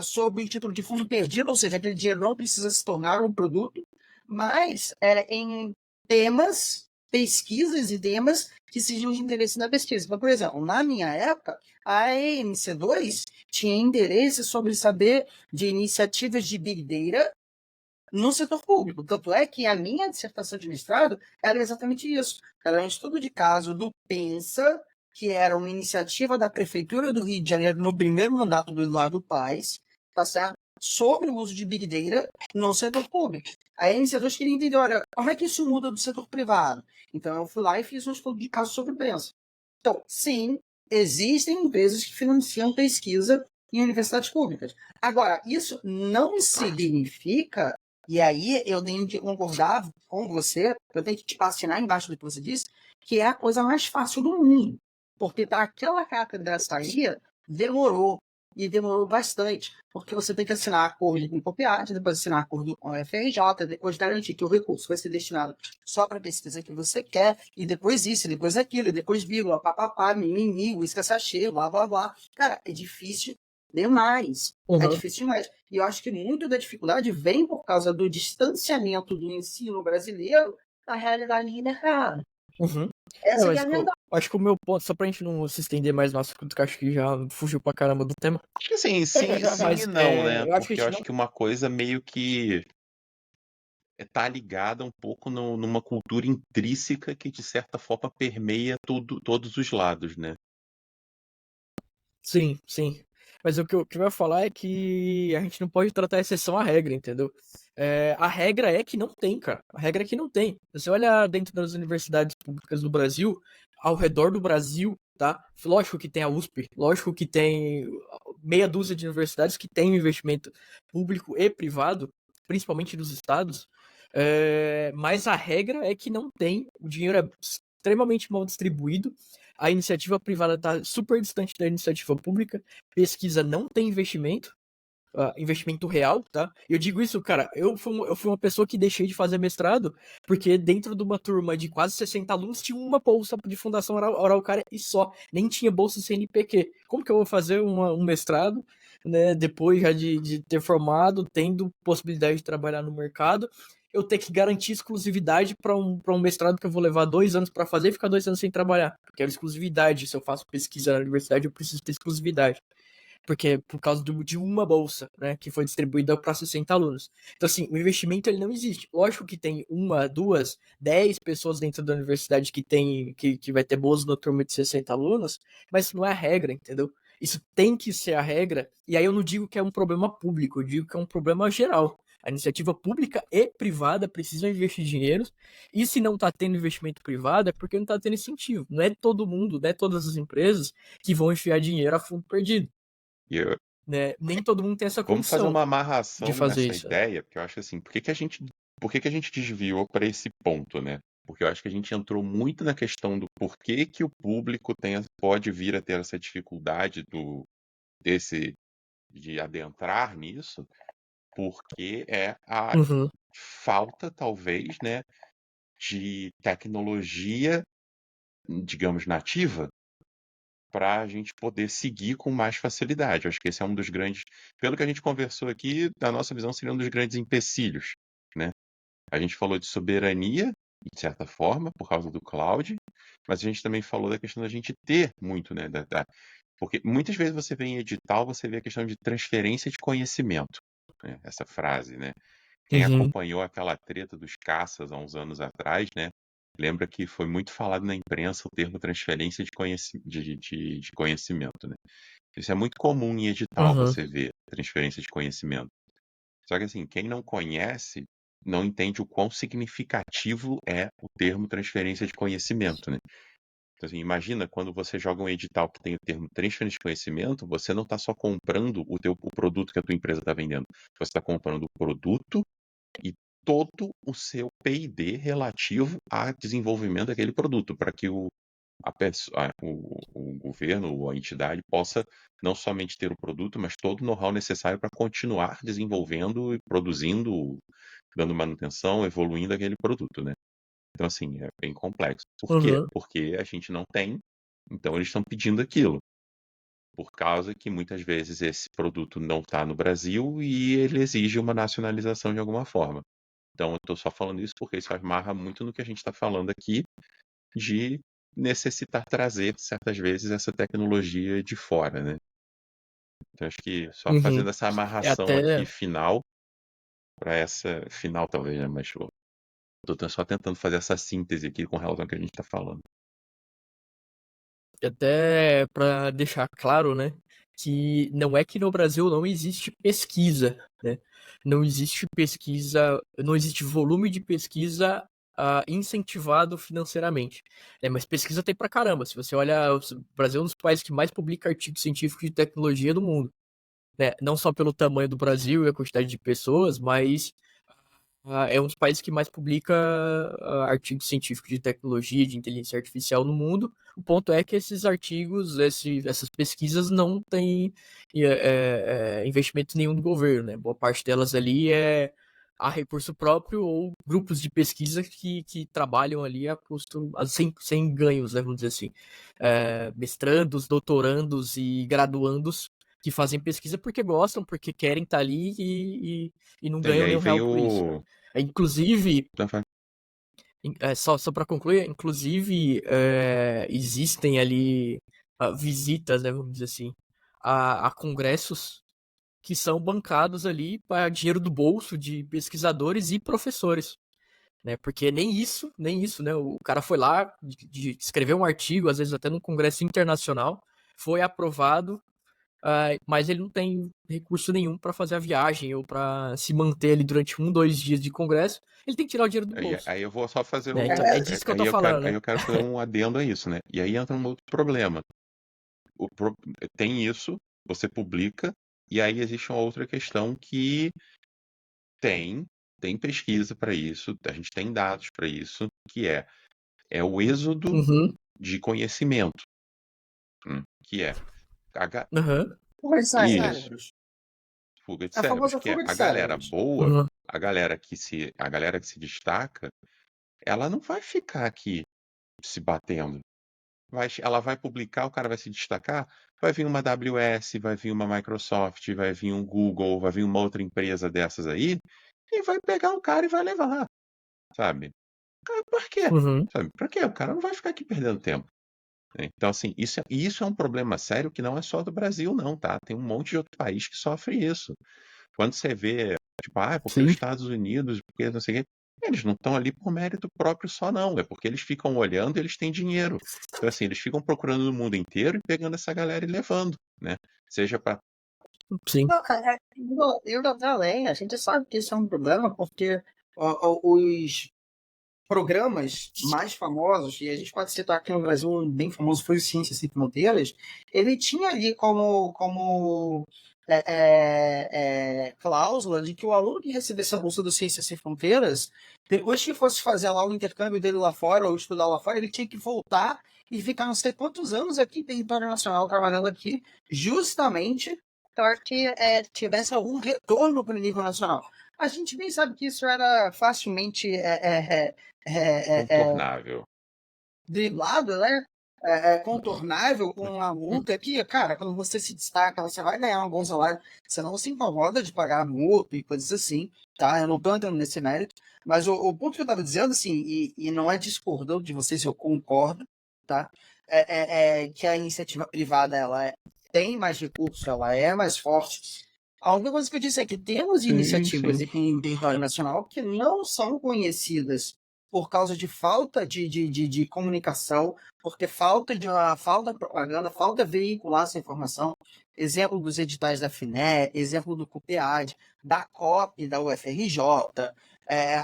sob o título de fundo perdido, ou seja, aquele dinheiro não precisa se tornar um produto, mas em temas, pesquisas e temas que sejam de interesse da pesquisa. Então, por exemplo, na minha época, a EMC2 tinha interesse sobre saber de iniciativas de Big Data no setor público. Tanto é que a minha dissertação de mestrado era exatamente isso. Era um estudo de caso do PENSA, que era uma iniciativa da Prefeitura do Rio de Janeiro no primeiro mandato do Eduardo Paes, tá certo? Sobre o uso de Big Data no setor público. Aí a iniciativa queria entender, olha, como é que isso muda do setor privado? Então eu fui lá e fiz um estudo de caso sobre o PENSA. Então, sim, existem empresas que financiam pesquisa em universidades públicas. Agora, isso não significa, e aí eu tenho que concordar com você, eu tenho que te assinar embaixo do que você disse, que é a coisa mais fácil do mundo. Porque para aquela cátedra sair, demorou. E demorou bastante, porque você tem que assinar acordo com o COPIAD, depois assinar acordo com o FRJ, depois garantir que o recurso vai ser destinado só para a pesquisa que você quer, e depois isso, depois aquilo, depois vírgula, papapá, mimimi, uísque sachê, blá, blá, blá. Cara, é difícil demais. É Uhum. difícil demais. E eu acho que muito da dificuldade vem por causa do distanciamento do ensino brasileiro da realidade de mercado. Uhum. Essa que é Mas a eu verdade. acho que o meu ponto, só pra gente não se estender mais no assunto, que eu acho que já fugiu pra caramba do tema. Acho que assim, sim e Mas não, né? eu acho que a Porque eu gente acho não. que uma coisa meio que tá ligada um pouco numa cultura intrínseca que, de certa forma, permeia todos os lados, né? Sim, sim. Mas o que eu ia falar é que a gente não pode tratar a exceção à regra, entendeu? A regra é que não tem, cara. A regra é que não tem. Você olha dentro das universidades públicas do Brasil, ao redor do Brasil, tá? Lógico que tem a USP, lógico que tem meia dúzia de universidades que tem um investimento público e privado, principalmente dos estados, mas a regra é que não tem. O dinheiro é extremamente mal distribuído. A iniciativa privada está super distante da iniciativa pública, pesquisa não tem investimento, investimento real, tá? Eu digo isso, cara, eu fui uma pessoa que deixei de fazer mestrado, porque dentro de uma turma de quase 60 alunos tinha uma bolsa de Fundação Araucária e só, nem tinha bolsa CNPq. Como que eu vou fazer um mestrado, né, depois já de ter formado, tendo possibilidade de trabalhar no mercado, eu ter que garantir exclusividade para um mestrado que eu vou levar 2 anos para fazer e ficar 2 anos sem trabalhar. Porque é exclusividade, se eu faço pesquisa na universidade, eu preciso ter exclusividade. Porque é por causa de uma bolsa, né, que foi distribuída para 60 alunos. Então, assim, o investimento ele não existe. Lógico que tem uma, duas, 10 pessoas dentro da universidade que vai ter bolsa na turma de 60 alunos, mas isso não é a regra, entendeu? Isso tem que ser a regra, e aí eu não digo que é um problema público, eu digo que é um problema geral. A iniciativa pública e privada precisam investir dinheiro, e se não está tendo investimento privado é porque não está tendo incentivo. Não é todo mundo, não é todas as empresas que vão enfiar dinheiro a fundo perdido. E eu- Né? Nem todo mundo tem essa Vamos fazer condição uma de amarração fazer nessa isso. ideia, porque eu acho que assim, por que que a gente desviou para esse ponto, né? Porque eu acho que a gente entrou muito na questão do porquê que o público pode vir a ter essa dificuldade desse, de adentrar nisso, porque é a Uhum, falta, talvez, né, de tecnologia, digamos, nativa, para a gente poder seguir com mais facilidade. Eu acho que esse é um dos grandes, pelo que a gente conversou aqui, da nossa visão, seria um dos grandes empecilhos, né? A gente falou de soberania, de certa forma, por causa do cloud, mas a gente também falou da questão da gente ter muito, né? Porque muitas vezes você vê em edital, você vê a questão de transferência de conhecimento, né? Essa frase, né? Quem uhum, acompanhou aquela treta dos caças há uns anos atrás, né? Lembra que foi muito falado na imprensa o termo transferência de conhecimento, né? Isso é muito comum em edital uhum, você ver transferência de conhecimento. Só que assim, quem não conhece não entende o quão significativo é o termo transferência de conhecimento, né? Então, assim, imagina quando você joga um edital que tem o termo transferência de conhecimento, você não está só comprando o produto que a tua empresa está vendendo, você está comprando o produto e todo o seu P&D relativo a desenvolvimento daquele produto, para que o governo ou a entidade possa não somente ter o produto, mas todo o know-how necessário para continuar desenvolvendo e produzindo, dando manutenção, evoluindo aquele produto, né? Então, assim, é bem complexo. Por quê? uhum, Porque a gente não tem, então eles estão pedindo aquilo. Por causa que muitas vezes esse produto não está no Brasil e ele exige uma nacionalização de alguma forma. Então, eu estou só falando isso porque isso amarra muito no que a gente está falando aqui de necessitar trazer, certas vezes, essa tecnologia de fora, né? Então, acho que só uhum. fazendo essa É amarração até, aqui final, para essa final talvez, né? Mas estou só tentando fazer essa síntese aqui com relação ao que a gente está falando. até para deixar claro, né, que não é que no Brasil não existe pesquisa, né? Não existe pesquisa, não existe volume de pesquisa incentivado financeiramente. Mas pesquisa tem pra caramba. Se você olha, o Brasil é um dos países que mais publica artigos científicos de tecnologia do mundo. Né? Não só pelo tamanho do Brasil e a quantidade de pessoas, mas é um dos países que mais publica artigos científicos de tecnologia, de inteligência artificial no mundo. O ponto é que esses artigos, essas pesquisas não têm investimento nenhum do governo. Né? Boa parte delas ali a recurso próprio ou grupos de pesquisa que trabalham ali a custo, sem ganhos, né, vamos dizer assim. Mestrandos, doutorandos e graduandos que fazem pesquisa porque gostam, porque querem estar ali e não E ganham aí nenhum vem real por isso. o. Inclusive, Então, só para concluir, inclusive existem ali visitas, né, vamos dizer assim, a congressos que são bancados ali para dinheiro do bolso de pesquisadores e professores, né? Porque nem isso, né? O cara foi lá de escrever um artigo, às vezes até num congresso internacional, foi aprovado, mas ele não tem recurso nenhum para fazer a viagem ou para se manter ali durante 2 dias de congresso. Ele tem que tirar o dinheiro do bolso, Aí eu vou só fazer né? um. Então é disso que eu tô falando, Aí né? eu quero fazer um adendo a isso, né? E aí entra um outro problema. O pro- Tem isso, você publica, e aí existe uma outra questão que tem, tem pesquisa para isso, a gente tem dados para isso, que é o êxodo Uhum, de conhecimento, que é a ga- aham, Fuga de isso, cérebros. fuga de É a cérebros, famosa que é fuga de a galera cérebros. boa, uhum. a galera que se destaca, ela não vai ficar aqui se batendo. Ela vai publicar, o cara vai se destacar, vai vir uma AWS, vai vir uma Microsoft, vai vir um Google, vai vir uma outra empresa dessas aí, e vai pegar o cara e vai levar, sabe? Cara, por quê? Uhum. Sabe? Por quê? O cara não vai ficar aqui perdendo tempo, né? Então, assim, isso é um problema sério que não é só do Brasil, não, tá? Tem um monte de outro país que sofre isso. Quando você vê, tipo, porque os Sim, Estados Unidos, porque não sei o quê, eles não estão ali por mérito próprio só, não. É porque eles ficam olhando e eles têm dinheiro. Então, assim, eles ficam procurando no mundo inteiro e pegando essa galera e levando, né? Seja para. sim. Não, eu além, a gente sabe que isso é um problema, porque os programas mais famosos, e a gente pode citar aqui no Brasil, um bem famoso foi o Ciências Sem Fronteiras, ele tinha ali como cláusula de que o aluno que recebesse a bolsa do Ciências Sem Fronteiras, depois que fosse fazer lá o intercâmbio dele lá fora, ou estudar lá fora, ele tinha que voltar e ficar não sei quantos anos aqui em território nacional, trabalhando aqui, justamente para que tivesse algum retorno para o nível nacional. A gente bem sabe que isso era facilmente Contornável. driblado, né? Contornável com uma multa que, cara, quando você se destaca, você vai ganhar um bom salário, você não se incomoda de pagar multa e coisas assim, tá? Eu não tô entrando nesse mérito, mas o ponto que eu tava dizendo, assim, e não é discordando de vocês, eu concordo, tá? Que a iniciativa privada, tem mais recursos, ela é mais forte. A única coisa que eu disse é que temos Sim, iniciativas sim. em território nacional que não são conhecidas por causa de falta de comunicação, por ter falta de propaganda, falta de veicular essa informação. Exemplo dos editais da FINE, exemplo do CUPEAD, da COP, da UFRJ.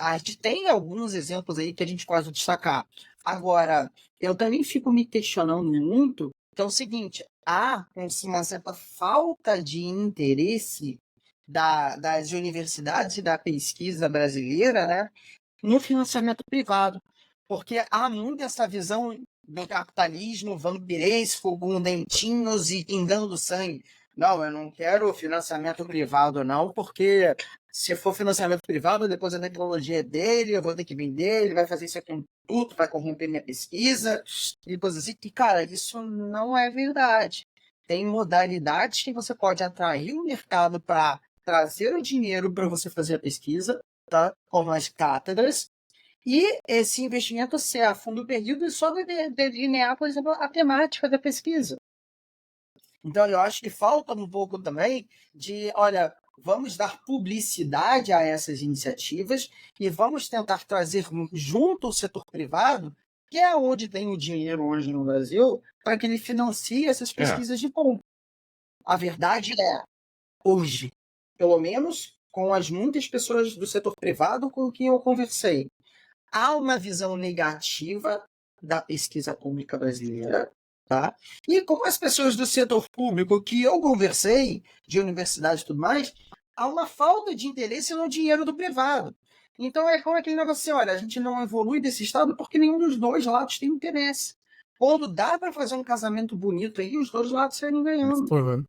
A gente tem alguns exemplos aí que a gente pode destacar. Agora, eu também fico me questionando muito, que é o seguinte, há uma certa falta de interesse das universidades e da pesquisa brasileira, né, no financiamento privado, porque há muito essa visão do capitalismo vampiresco, com dentinhos e pingando do sangue. Não, eu não quero financiamento privado, não, porque se for financiamento privado, depois a tecnologia é dele, eu vou ter que vender, ele vai fazer isso aqui com tudo, vai corromper minha pesquisa, e depois assim, e cara, isso não é verdade. Tem modalidades que você pode atrair o mercado para trazer o dinheiro para você fazer a pesquisa, tá? Como as cátedras, e esse investimento ser a fundo perdido e só delinear, por exemplo, a temática da pesquisa. Então, eu acho que falta um pouco também de, olha, vamos dar publicidade a essas iniciativas e vamos tentar trazer junto o setor privado, que é onde tem o dinheiro hoje no Brasil, para que ele financie essas É, pesquisas de ponta. A verdade é, hoje, pelo menos com as muitas pessoas do setor privado com quem eu conversei, há uma visão negativa da pesquisa pública brasileira, tá? E com as pessoas do setor público que eu conversei, de universidade e tudo mais, há uma falta de interesse no dinheiro do privado. Então é como aquele negócio assim, olha, a gente não evolui desse estado porque nenhum dos dois lados tem interesse. Quando dá para fazer um casamento bonito aí, os dois lados saírem ganhando. Uhum.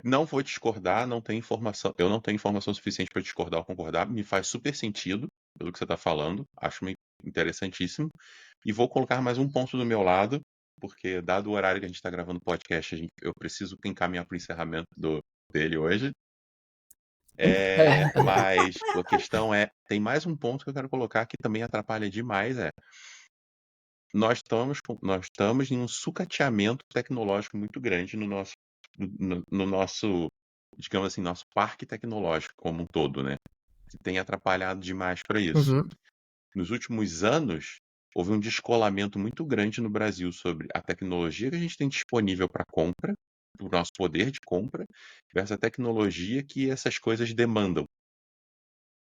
não vou discordar, não tenho informação, eu não tenho informação suficiente para discordar ou concordar, me faz super sentido pelo que você está falando, acho interessantíssimo, e vou colocar mais um ponto do meu lado, porque dado o horário que a gente está gravando o podcast, eu preciso encaminhar para o encerramento dele hoje. Mas a questão tem mais um ponto que eu quero colocar que também atrapalha demais, nós estamos em um sucateamento tecnológico muito grande no nosso, digamos assim, nosso parque tecnológico como um todo, né? Que tem atrapalhado demais para isso. Uhum. Nos últimos anos, houve um descolamento muito grande no Brasil sobre a tecnologia que a gente tem disponível para compra, o nosso poder de compra, versus a tecnologia que essas coisas demandam.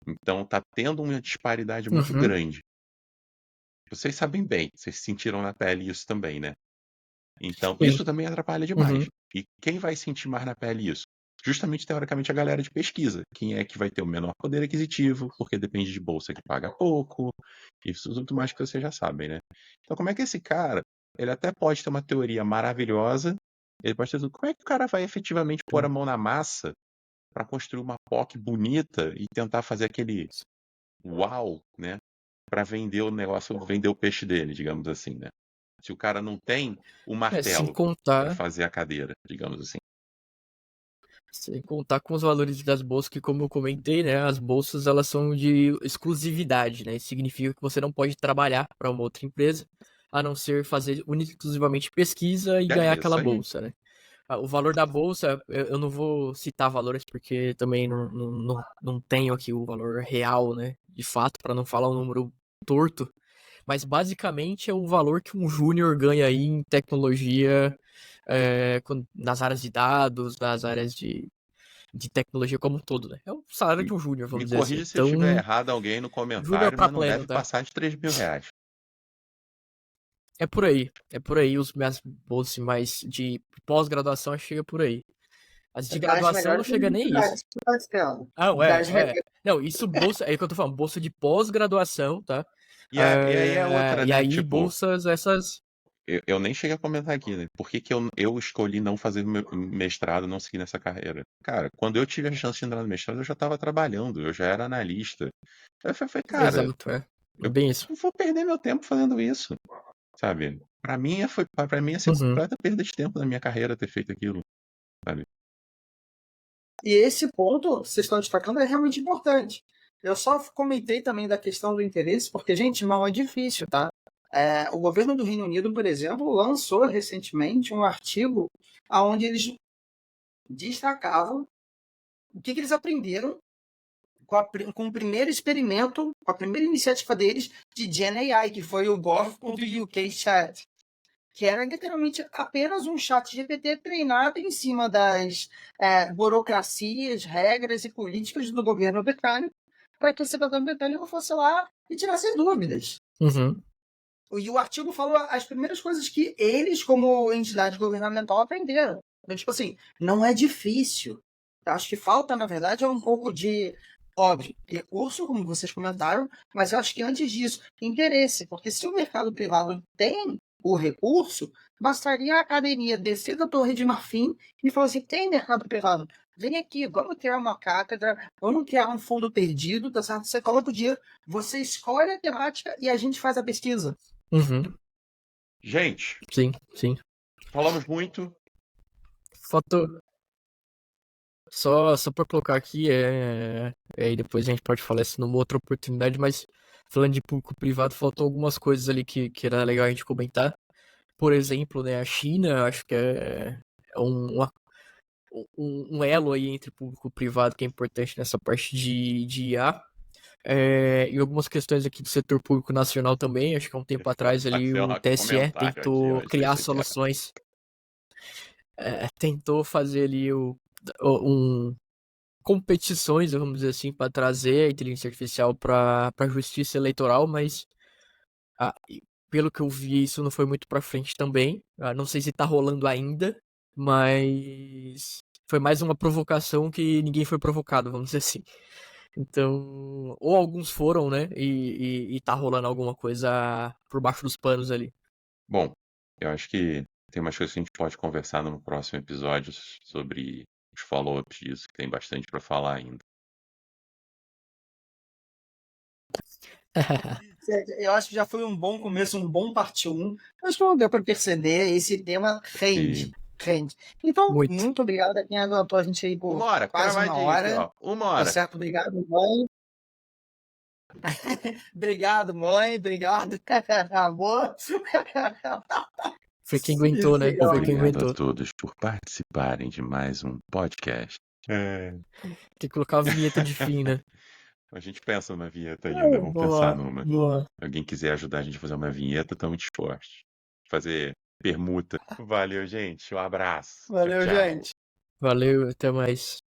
Então, está tendo uma disparidade muito Uhum. grande. Vocês sabem bem, vocês sentiram na pele isso também, né? Então, Sim. isso também atrapalha demais. Uhum. E quem vai sentir mais na pele isso? Justamente, teoricamente, a galera de pesquisa. Quem é que vai ter o menor poder aquisitivo, porque depende de bolsa que paga pouco, isso tudo mais que vocês já sabem, né? Então, como é que esse cara, ele até pode ter uma teoria maravilhosa, ele pode ter tudo. Como é que o cara vai efetivamente pôr a mão na massa para construir uma POC bonita e tentar fazer aquele uau, né? Para vender o negócio, vender o peixe dele, digamos assim, né? Se o cara não tem o Sem martelo para contar, fazer a cadeira, digamos assim. sem contar com os valores das bolsas, que como eu comentei, né, as bolsas elas são de exclusividade, né? Isso significa que você não pode trabalhar para uma outra empresa, a não ser fazer única e exclusivamente pesquisa e ganhar É aquela isso aí. bolsa, né? O valor da bolsa, eu não vou citar valores porque também não tenho aqui o valor real, né? De fato, para não falar um número torto. Mas basicamente é o valor que um júnior ganha aí em tecnologia, nas áreas de dados, nas áreas de tecnologia como um todo, né? É o salário de um júnior, Me vamos dizer assim. corrija se eu estiver Então, errado alguém no júnior comentário, para mas não pleno, deve tá? passar de R$ 3.000. É por aí. É por aí. Os minhas bolsas mais de pós-graduação chega por aí. As de Das graduação não melhores chega nem isso. universidades que está tendo. Ah, ué, Das é. melhores. Não, isso bolsa, é o que eu tô falando, bolsa de pós-graduação, tá? E aí é outra, E né? aí, Tipo, bolsas essas. eu nem cheguei a comentar aqui, né? Por que que eu escolhi não fazer mestrado, não seguir nessa carreira? Cara, quando eu tive a chance de entrar no mestrado, eu já estava trabalhando, eu já era analista. Eu falei, cara, Exato, é. É eu bem isso. não vou perder meu tempo fazendo isso, sabe? Para mim ia ser Uhum. completa perda de tempo na minha carreira ter feito aquilo, sabe? E esse ponto que vocês estão destacando é realmente importante. Eu só comentei também da questão do interesse, porque, gente, mal é difícil, tá? O governo do Reino Unido, por exemplo, lançou recentemente um artigo onde eles destacavam o que eles aprenderam com o primeiro experimento, com a primeira iniciativa deles de Gen AI, que foi o Gov.uk Chat, que era literalmente apenas um chat GPT treinado em cima das burocracias, regras e políticas do governo britânico, para que o cidadão britânico fosse lá e tirasse dúvidas. Uhum. E o artigo falou as primeiras coisas que eles, como entidade governamental, aprenderam. Então, tipo assim, não é difícil. Eu acho que falta, na verdade, um pouco de, óbvio, recurso, como vocês comentaram, mas eu acho que antes disso, interesse. Porque se o mercado privado tem o recurso, bastaria a academia descer da Torre de Marfim e falar assim, tem mercado privado, vem aqui, vamos criar uma cátedra, vamos criar um fundo perdido, tá certo? Você coloca o dinheiro, você escolhe a temática e a gente faz a pesquisa. Uhum. Gente, Sim, sim. falamos muito. Faltou. Só pra colocar aqui, e depois a gente pode falar isso numa outra oportunidade, mas falando de público-privado, faltou algumas coisas ali que era legal a gente comentar. Por exemplo, né, a China, acho que é um elo aí entre público e privado que é importante nessa parte de IA. E algumas questões aqui do setor público nacional também. Acho que há um tempo atrás ali Fazer o um TSE comentário aqui tentou antes criar disso aqui. soluções, tentou fazer ali um competições, vamos dizer assim, para trazer a inteligência artificial para a justiça eleitoral, mas pelo que eu vi, isso não foi muito para frente também. Não sei se tá rolando ainda, mas foi mais uma provocação que ninguém foi provocado, vamos dizer assim. Então, ou alguns foram, né? E tá rolando alguma coisa por baixo dos panos ali. Bom, eu acho que tem umas coisas que a gente pode conversar no próximo episódio sobre os follow-ups disso, que tem bastante para falar ainda. Eu acho que já foi um bom começo, um bom parte 1. Mas como deu para perceber, esse tema rende. Rende. Então, muito obrigado, quem aguentou a gente aí por 1 hora, quase uma hora. ó. 1 Tá hora. certo? Obrigado, mãe. Obrigado, mãe. Obrigado, amor. Foi quem aguentou, né? Foi quem Obrigado aguentou. a todos por participarem de mais um podcast. Tem que colocar a vinheta de fim, né? A gente pensa numa vinheta ainda, vamos pensar numa. Boa. Se alguém quiser ajudar a gente a fazer uma vinheta, estamos dispostos. Fazer permuta. Valeu, gente. Um abraço. Valeu, Tchau, tchau. gente. Valeu, até mais.